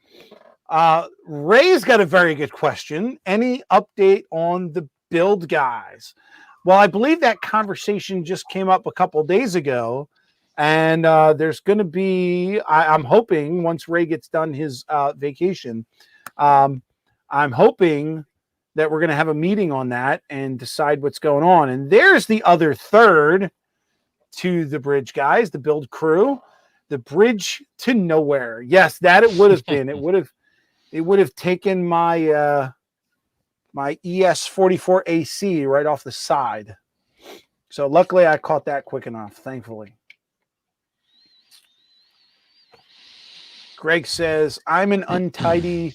Ray's got a very good question. Any update on the build guys? Well, I believe that conversation just came up a couple days ago, and there's going to be, I'm hoping once Ray gets done his vacation, I'm hoping that we're going to have a meeting on that and decide what's going on. And there's the other third to the bridge guys, the build crew, the bridge to nowhere. Yes, that it would have been. It would have taken my my ES44 AC right off the side. So luckily I caught that quick enough, thankfully. Greg says, I'm an untidy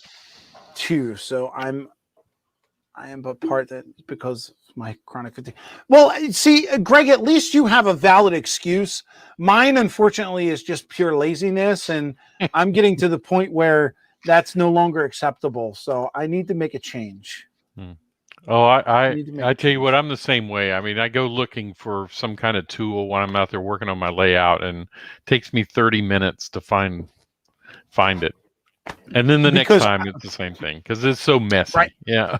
too, so I am but part that because my chronic fatigue. Well, see, Greg, at least you have a valid excuse. Mine, unfortunately, is just pure laziness, and I'm getting to the point where that's no longer acceptable. So I need to make a change. Oh, I tell you what, I'm the same way. I mean, I go looking for some kind of tool when I'm out there working on my layout, and it takes me 30 minutes to find it. And then the next time it's the same thing because it's so messy. Right. Yeah.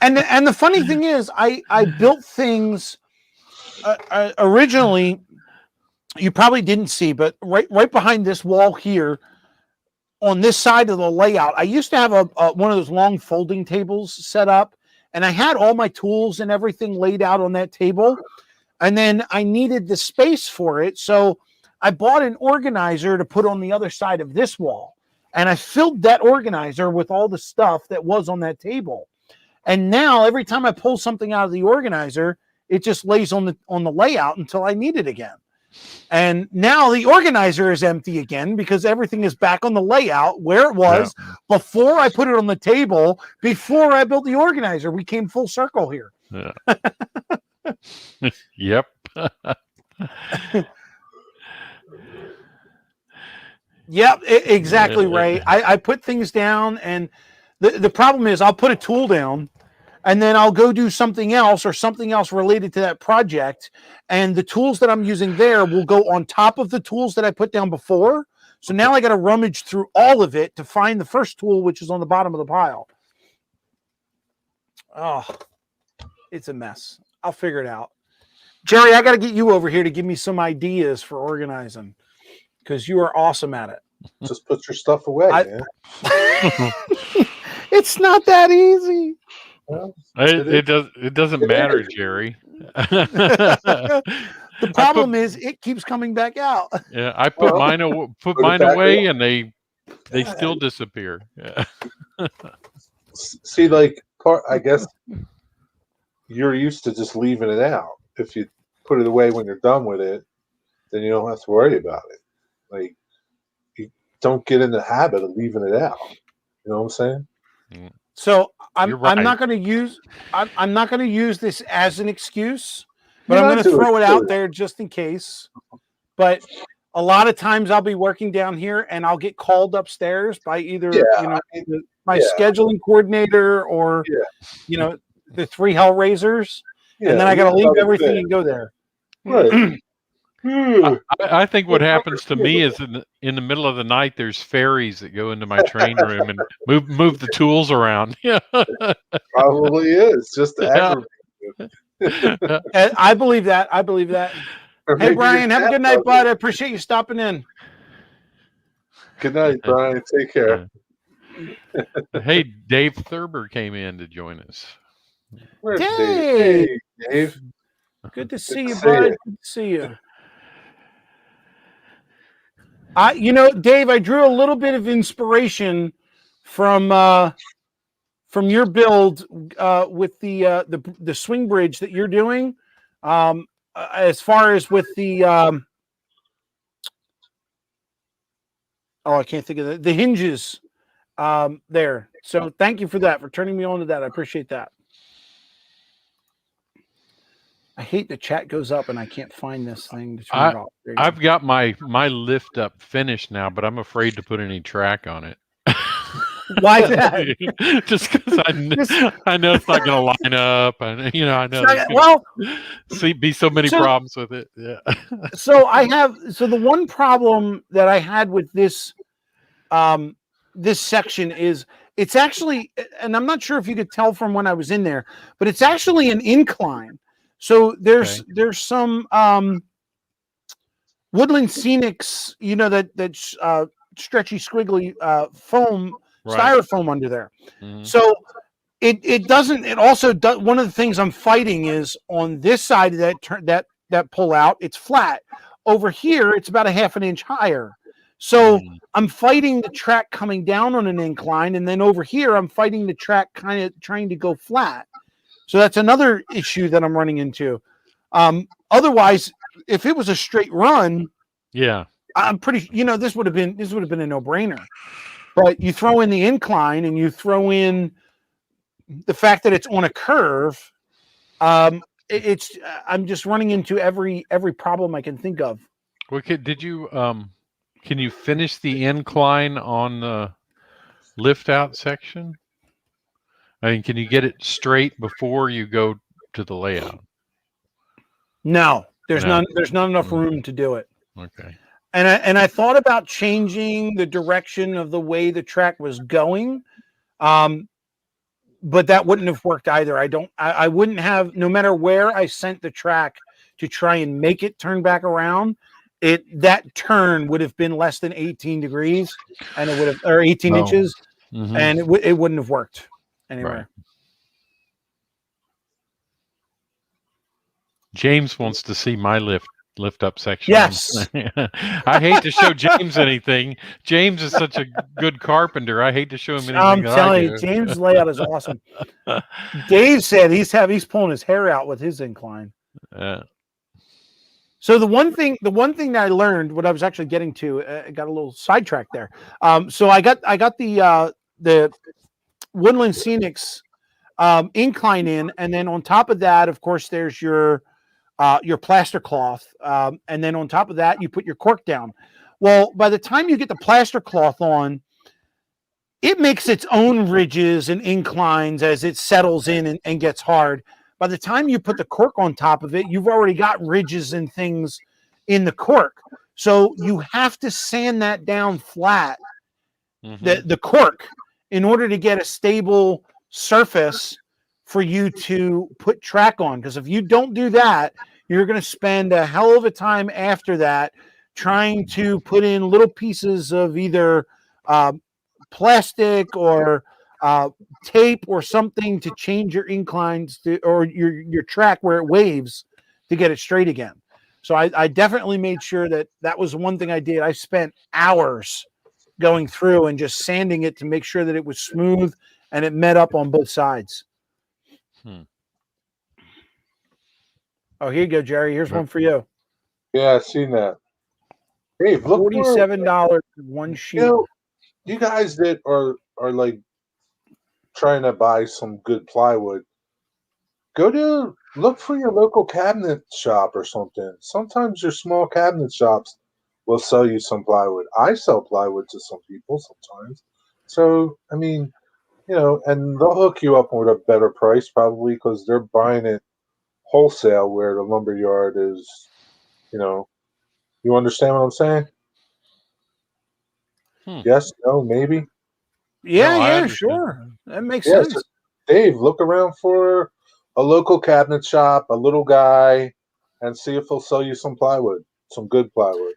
and the funny thing is, I built things originally. You probably didn't see, but right behind this wall here, on this side of the layout, I used to have one of those long folding tables set up, and I had all my tools and everything laid out on that table. And then I needed the space for it, so I bought an organizer to put on the other side of this wall. And I filled that organizer with all the stuff that was on that table. And now every time I pull something out of the organizer, it just lays on the layout until I need it again. And now the organizer is empty again because everything is back on the layout where it was before I put it on the table, before I built the organizer. We came full circle here. Yeah. Yep. Yep, exactly right. I put things down, and the problem is I'll put a tool down, and then I'll go do something else or something else related to that project, and the tools that I'm using there will go on top of the tools that I put down before. So now I got to rummage through all of it to find the first tool, which is on the bottom of the pile. Oh, it's a mess. I'll figure it out. Jerry, I got to get you over here to give me some ideas for organizing, because you are awesome at it. Just put your stuff away, man. It's not that easy. Well, it doesn't matter, Jerry. The problem is it keeps coming back out. Yeah, I put mine away, and they still disappear. Yeah. See, I guess you're used to just leaving it out. If you put it away when you're done with it, then you don't have to worry about it. Like, you don't get in the habit of leaving it out. You know what I'm saying? So I'm not going to use I'm not going to use this as an excuse, but I'm going to throw it out there just in case. But a lot of times I'll be working down here and I'll get called upstairs by either my scheduling coordinator or the three Hellraisers, and then I got to leave everything and go there. Right. I think what happens to me is in the middle of the night, there's fairies that go into my train room and move the tools around. Probably is just to aggravate. I believe that. Hey, Brian, have a good night, bud. I appreciate you stopping in. Good night, Brian. Take care. Hey, Dave Thurber came in to join us. Where's Dave? Hey, Dave. Good to see you, bud. Good to see you. Dave, I drew a little bit of inspiration from your build with the swing bridge that you're doing. As far as with the I can't think of the hinges there. So thank you for that, for turning me on to that. I appreciate that. I hate the chat goes up and I can't find this thing to turn it off. I've got my lift up finished now, but I'm afraid to put any track on it. Why that? Just because I know it's not going to line up, and I know be so many problems with it. Yeah. So the one problem that I had with this this section is it's actually, and I'm not sure if you could tell from when I was in there, but it's actually an incline. So there's some Woodland Scenics, that stretchy, squiggly foam, styrofoam under there. Mm-hmm. So it doesn't. It also does. One of the things I'm fighting is on this side of that pull out, it's flat. Over here, it's about a half an inch higher. So I'm fighting the track coming down on an incline, and then over here, I'm fighting the track kind of trying to go flat. So that's another issue that I'm running into. Otherwise, if it was a straight run, I'm pretty. This would have been a no-brainer. But you throw in the incline and you throw in the fact that it's on a curve. I'm just running into every problem I can think of. Well, did you can you finish the incline on the lift out section? I mean, can you get it straight before you go to the layout? No, there's not enough room to do it. Okay. And I thought about changing the direction of the way the track was going, but that wouldn't have worked either. I wouldn't have, no matter where I sent the track to try and make it turn back around, that turn would have been less than 18 degrees, and it would have, or 18 inches, and it wouldn't have worked. Anyway, right. James wants to see my lift up section. Yes. I hate to show James anything. James is such a good carpenter. I hate to show him anything. I'm telling you, James' layout is awesome. Dave said he's pulling his hair out with his incline. So the one thing that I learned, what I was actually getting to, got a little sidetracked there. So I got the Woodland Scenics incline in, and then on top of that, of course, there's your plaster cloth, and then on top of that, you put your cork down. Well, by the time you get the plaster cloth on, it makes its own ridges and inclines as it settles in and gets hard. By the time you put the cork on top of it, you've already got ridges and things in the cork. So you have to sand that down flat, the cork, in order to get a stable surface for you to put track on. Because if you don't do that, you're going to spend a hell of a time after that trying to put in little pieces of either plastic or tape or something to change your inclines or your track where it waves to get it straight again. So I definitely made sure that was one thing I did. I spent hours going through and just sanding it to make sure that it was smooth and it met up on both sides. Oh, here you go, Jerry. Here's one for you. Yeah, I've seen that. Dave, look $47 one sheet. You guys that are like trying to buy some good plywood, look for your local cabinet shop or something. Sometimes your small cabinet shops will sell you some plywood. I sell plywood to some people sometimes. So, I mean, and they'll hook you up with a better price probably because they're buying it wholesale where the lumber yard is, you understand what I'm saying? Yes, no, maybe. Yeah, sure. That makes sense. So Dave, look around for a local cabinet shop, a little guy, and see if they'll sell you some plywood, some good plywood.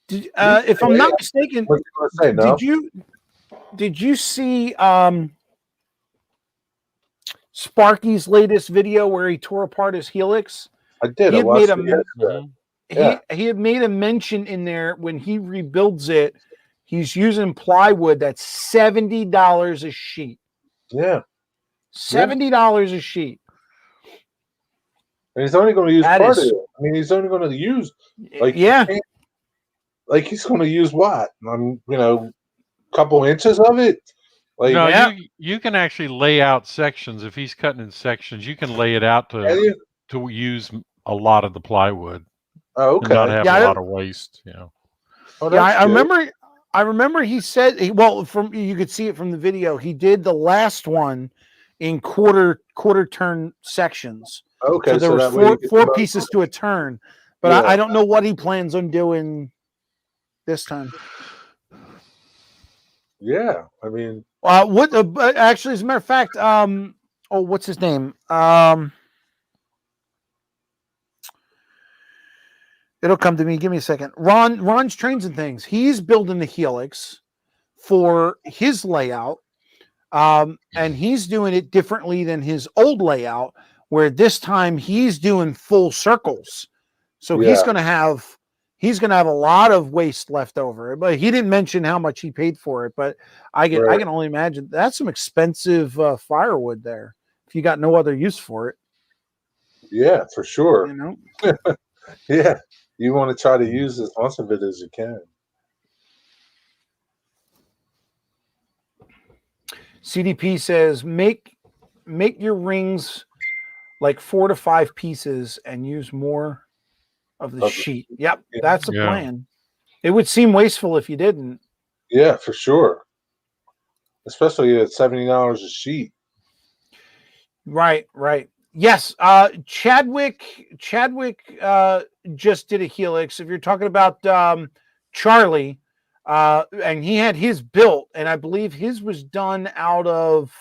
If I'm not mistaken, what you say, no? did you see Sparky's latest video where he tore apart his helix? I did. He had made a mention in there when he rebuilds it. He's using plywood that's $70 a sheet. Yeah. $70 a sheet. And he's only going to use part of it. I mean, he's only going to use he's going to use what? A couple inches of it. You can actually lay out sections. If he's cutting in sections, you can lay it out to use a lot of the plywood. Oh, okay. And not have a lot of waste. Oh, I remember he said, you could see it from the video. He did the last one in quarter turn sections. Okay, so there was four pieces to a turn, but I don't know what he plans on doing this time. Yeah, I mean, actually, as a matter of fact, what's his name? It'll come to me. Give me a second. Ron's Trains and Things. He's building the helix for his layout, and he's doing it differently than his old layout, where this time he's doing full circles. So he's going to have a lot of waste left over. But he didn't mention how much he paid for it. But I can only imagine that's some expensive firewood there if you got no other use for it. Yeah, for sure. Yeah. You want to try to use as much of it as you can. CDP says make your rings like 4 to 5 pieces and use more of the sheet. Yep, that's the plan. It would seem wasteful if you didn't. Yeah, for sure. Especially at $70 a sheet. Right. Yes, Chadwick just did a helix. If you're talking about Charlie, and he had his built, and I believe his was done out of,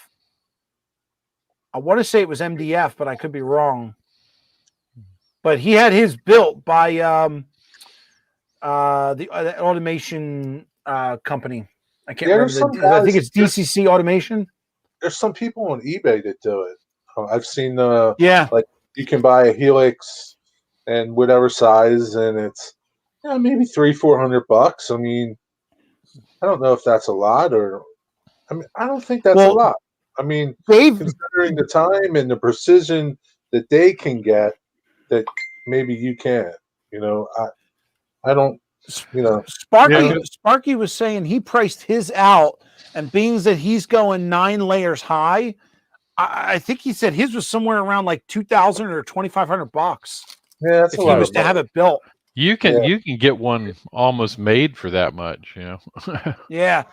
I want to say it was MDF, but I could be wrong. But he had his built by the automation company. I can't remember. I think it's DCC Automation. There's some people on eBay that do it. I've seen like you can buy a helix and whatever size, and it's maybe $300-400. I mean, I don't know if that's a lot, or I don't think that's a lot. I mean, considering the time and the precision that they can get, that maybe you can. You know, I don't. You know, Sparky was saying he priced his out, and being that he's going 9 layers high, I think he said his was somewhere around like $2,000 or $2,500. Yeah, that's if a he lot was of to money. have it built. You can get one almost made for that much, you know. Yeah.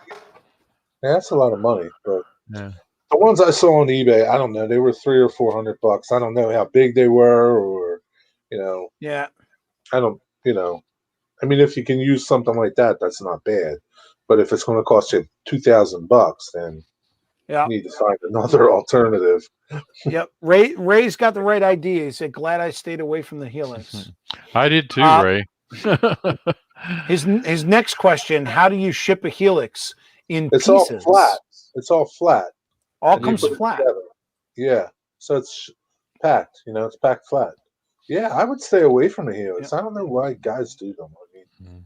Yeah, that's a lot of money. But Yeah. the ones I saw on eBay, I don't know. They were $300 or $400. I don't know how big they were, or you know, Yeah. I don't. You know, I mean, if you can use something like that, that's not bad. But if it's going to cost you $2,000, then Yeah. you need to find another alternative. Yep. Ray's got the right idea. He said, "Glad I stayed away from the helix." I did too, Ray. His next question: how do you ship a helix in It's pieces? all flat. It's all flat. All And you comes put it flat. together. Yeah. So it's packed. You know, it's packed flat. Yeah, I would stay away from the helix. Yeah. I don't know why guys do them. I mean,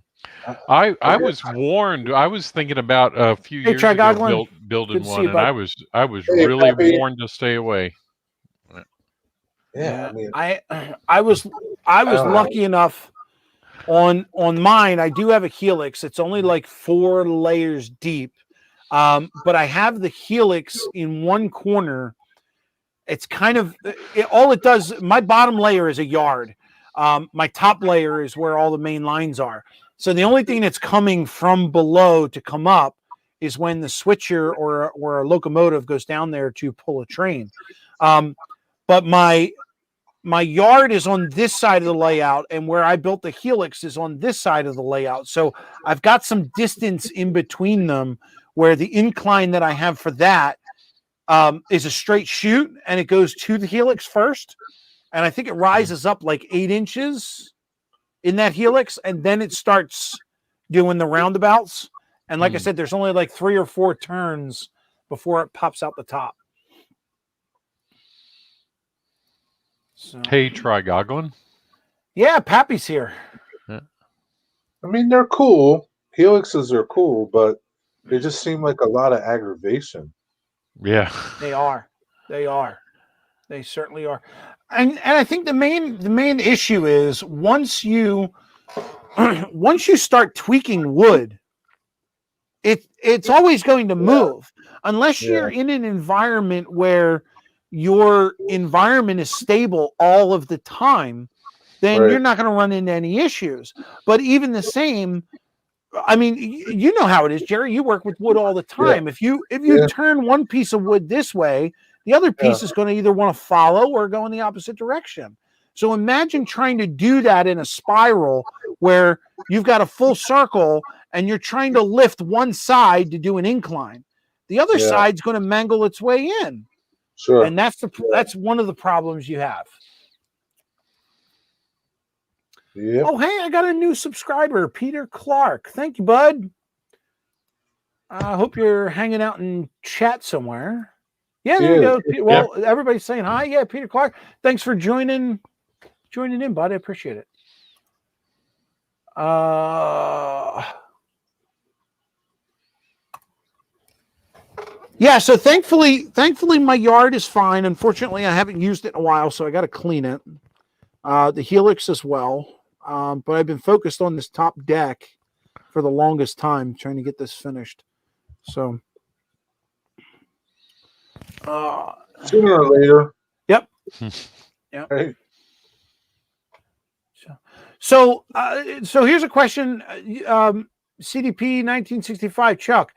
I was warned. I was thinking about a few Hey, years ago Trigoglin. building Good to see one, you, and bud. I was Hey, really Pappy. warned to stay away. yeah, I mean, I was don't know. lucky enough on mine. I do have a helix. It's only like 4 layers deep, but I have the helix in one corner. It's kind of all it does. My bottom layer is a yard. My top layer is where all the main lines are. So the only thing that's coming from below to come up is when the switcher or a locomotive goes down there to pull a train. But my yard is on this side of the layout, and where I built the helix is on this side of the layout. So I've got some distance in between them, where the incline that I have for that is a straight shoot, and it goes to the helix first, and I think it rises up like 8 inches in that helix, and then it starts doing the roundabouts. And like I said, there's only like 3 or 4 turns before it pops out the top. So. Hey, Trigoglin. Yeah, Pappy's here. Yeah. I mean, they're cool. Helixes are cool, but they just seem like a lot of aggravation. Yeah, They are. They certainly are. And I think the main issue is once you start tweaking wood, it's always going to move unless you're in an environment where your environment is stable all of the time. Then you're not going to run into any issues. But even the same, I mean, you know how it is, Jerry. You work with wood all the time. If you turn one piece of wood this way, the other piece is going to either want to follow or go in the opposite direction. So imagine trying to do that in a spiral where you've got a full circle and you're trying to lift one side to do an incline. The other side's going to mangle its way in. Sure. And that's one of the problems you have. Yep. Oh, hey, I got a new subscriber, Peter Clark. Thank you, bud. I hope you're hanging out in chat somewhere. Yeah, there you go. Well, everybody's saying hi. Yeah, Peter Clark. Thanks for joining in, bud. I appreciate it. Yeah, so thankfully my yard is fine. Unfortunately, I haven't used it in a while, so I got to clean it. The helix as well. But I've been focused on this top deck for the longest time, trying to get this finished. So sooner or later. Yep. Yep. Hey. So here's a question. CDP 1965, Chuck.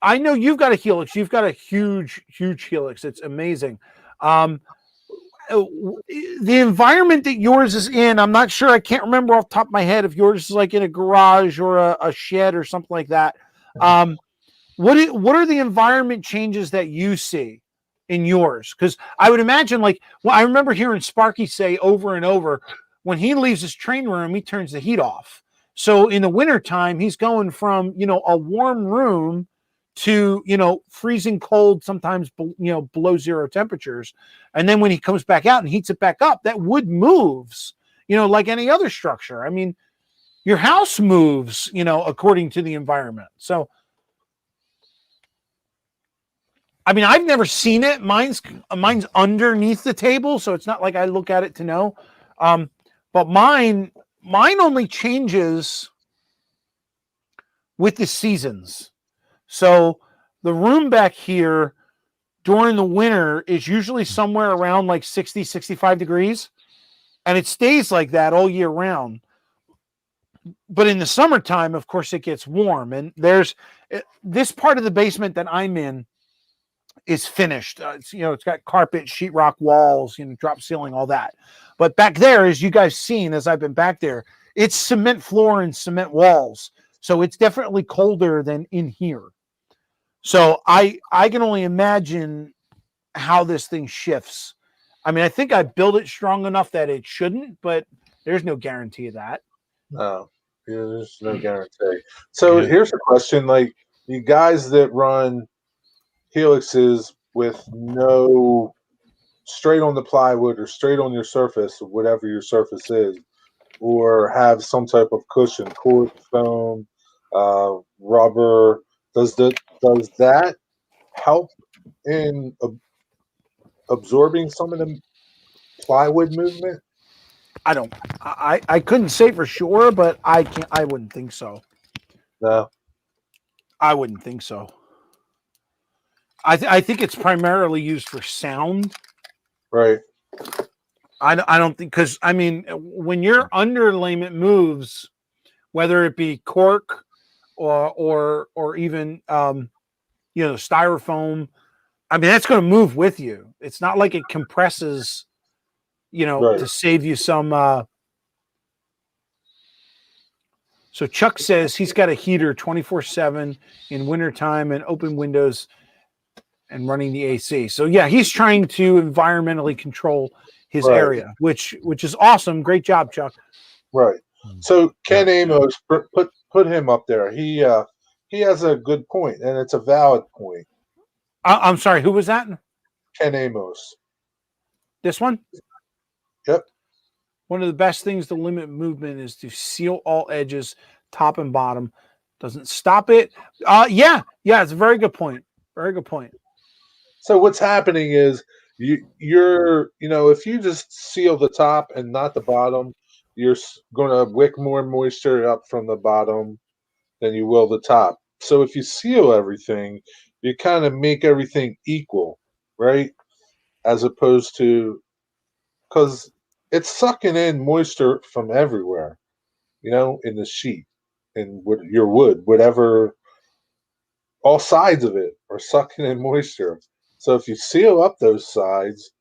I know you've got a helix. You've got a huge helix. It's amazing. The environment that yours is in, I'm not sure. I can't remember off the top of my head if yours is like in a garage or a shed or something like that. What are the environment changes that you see in yours? Because I would imagine, I remember hearing Sparky say over and over, when he leaves his train room, he turns the heat off. So in the wintertime, he's going from, a warm room to, freezing cold, sometimes, below 0 temperatures. And then when he comes back out and heats it back up, that wood moves, like any other structure. I mean, your house moves, according to the environment. So, I mean, I've never seen it. Mine's underneath the table, so it's not like I look at it to know. But mine, Mine only changes with the seasons. So the room back here during the winter is usually somewhere around like 60, 65 degrees. And it stays like that all year round. But in the summertime, of course, it gets warm. And there's this part of the basement that I'm in is finished. It's got carpet, sheetrock walls, drop ceiling, all that. But back there, as you guys seen, as I've been back there, it's cement floor and cement walls. So it's definitely colder than in here. So I can only imagine how this thing shifts. I mean, I think I built it strong enough that it shouldn't, but there's no guarantee of that. No, there's no guarantee. So here's a question: like you guys that run helixes with no straight on the plywood or straight on your surface, whatever your surface is, or have some type of cushion, cork, foam, rubber. Does that help in absorbing some of the plywood movement? I couldn't say for sure, but I wouldn't think so. No, I wouldn't think so. I think it's primarily used for sound. Right. I don't think, because I mean, when your underlayment moves, whether it be cork or even styrofoam, I mean, that's going to move with you. It's not like it compresses, Right. to save you some. So Chuck says he's got a heater 24/7 in wintertime and open windows and running the AC. So yeah, he's trying to environmentally control his area, which is awesome. Great job, Chuck. Right. So Ken Amos, put him up there. He has a good point, and it's a valid point. I'm sorry, who was that? Ken Amos. This one? Yep. One of the best things to limit movement is to seal all edges, top and bottom. Doesn't stop it. Yeah, it's a very good point. Very good point. So what's happening is you're if you just seal the top and not the bottom, you're going to wick more moisture up from the bottom than you will the top. So if you seal everything, you kind of make everything equal, right? As opposed to, because it's sucking in moisture from everywhere, in the sheet, in your wood, whatever, all sides of it are sucking in moisture. So if you seal up those sides,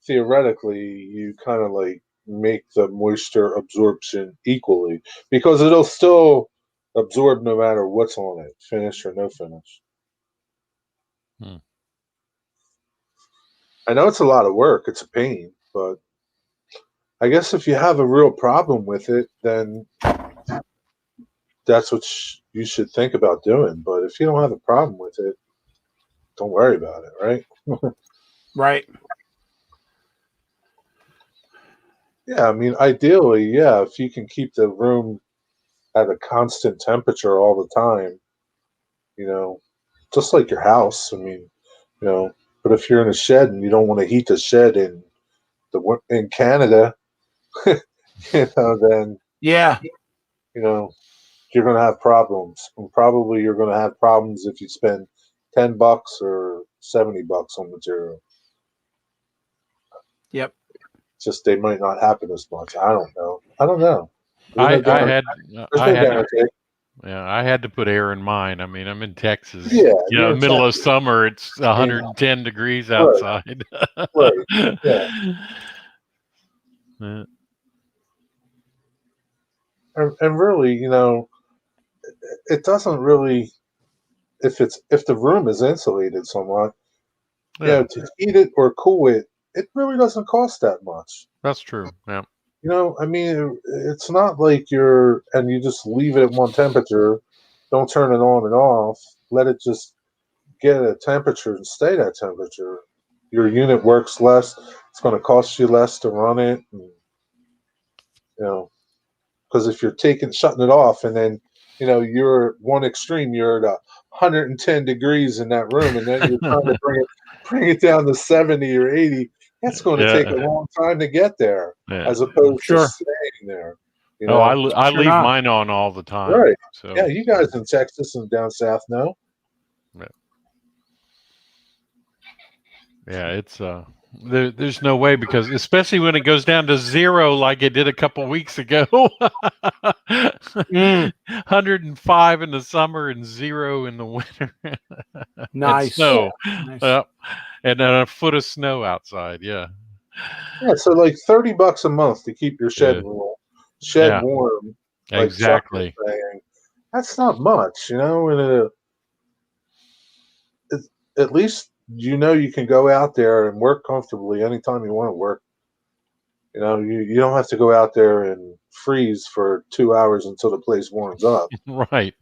theoretically, you kind of like make the moisture absorption equally, because it'll still absorb no matter what's on it, finish or no finish. I know it's a lot of work. It's a pain, but I guess if you have a real problem with it, then that's what you should think about doing. But if you don't have a problem with it, don't worry about it, right? Right. Yeah, I mean, ideally, yeah, if you can keep the room at a constant temperature all the time, just like your house. I mean, but if you're in a shed and you don't want to heat the shed in Canada, then yeah, you're going to have problems. And probably you're going to have problems if you spend $10 or $70 on material. Yep. Just they might not happen as much. I don't know. I had to put air in mine. I mean, I'm in Texas. Yeah, middle of summer, it's 110 degrees outside. Right. Yeah. And really, it doesn't really, if the room is insulated somewhat, to heat it or cool it, it really doesn't cost that much. That's true. Yeah. I mean, it's not like you just leave it at one temperature, don't turn it on and off, let it just get a temperature and stay that temperature. Your unit works less. It's going to cost you less to run it. And, because if you're shutting it off and then, you're one extreme, you're at 110 degrees in that room, and then you're trying to bring it down to 70 or 80. That's going to take a long time to get there, as opposed to staying there. You know, I Sure leave enough. mine on all the time. right? So Yeah, you guys in Texas and down south know. yeah, it's there's no way, because especially when it goes down to 0 like it did a couple weeks ago. 105 in the summer and 0 in the winter. And Nice. snow. Nice. Yep. And then a foot of snow outside. Yeah. Yeah, so like $30 a month to keep your shed Yeah. warm, like Chuck was Exactly. saying. That's not much, you know. And at least you know you can go out there and work comfortably anytime you want to work. You know, you don't have to go out there and freeze for 2 hours until the place warms up. Right.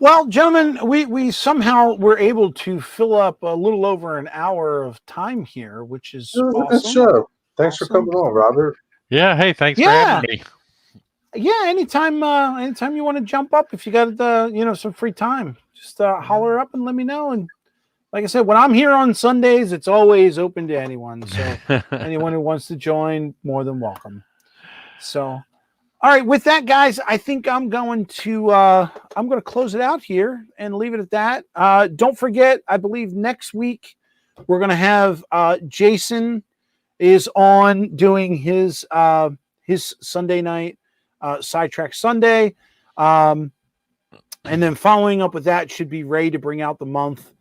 Well, gentlemen, we somehow were able to fill up a little over an hour of time here, which is It was a good awesome. show. Thanks for Awesome. coming on, Robert. Yeah. Hey, thanks for Yeah. having me. Yeah, anytime you want to jump up, if you got some free time, just holler up and let me know. And like I said, when I'm here on Sundays, it's always open to anyone. So anyone who wants to join, more than welcome. So, all right, with that, guys, I think I'm going to close it out here and leave it at that. Don't forget, I believe next week we're going to have Jason is on doing his Sunday night Sidetrack Sunday, and then following up with that should be Ray to bring out the month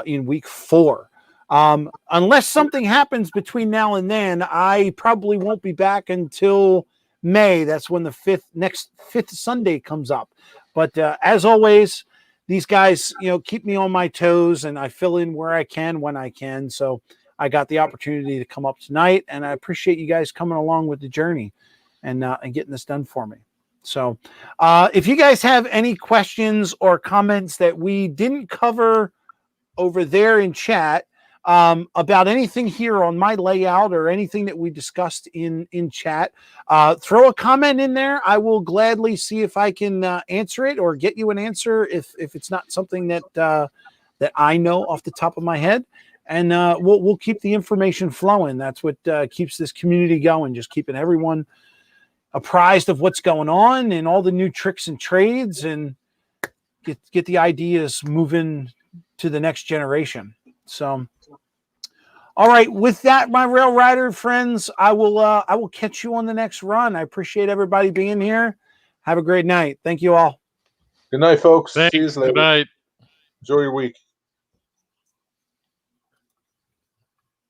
in week 4. Unless something happens between now and then, I probably won't be back until May. That's when the next fifth Sunday comes up. But as always, these guys, keep me on my toes, and I fill in where I can when I can. So I got the opportunity to come up tonight, and I appreciate you guys coming along with the journey and getting this done for me. So if you guys have any questions or comments that we didn't cover over there in chat about anything here on my layout or anything that we discussed in chat, throw a comment in there. I will gladly see if I can answer it or get you an answer if it's not something that I know off the top of my head. And we'll keep the information flowing. That's what keeps this community going, just keeping everyone apprised of what's going on and all the new tricks and trades, and get the ideas moving to the next generation. So, all right, with that, my rail rider friends, I will catch you on the next run. I appreciate everybody being here. Have a great night. Thank you all. Good night, folks. Thanks. See you later. Good night. Enjoy your week.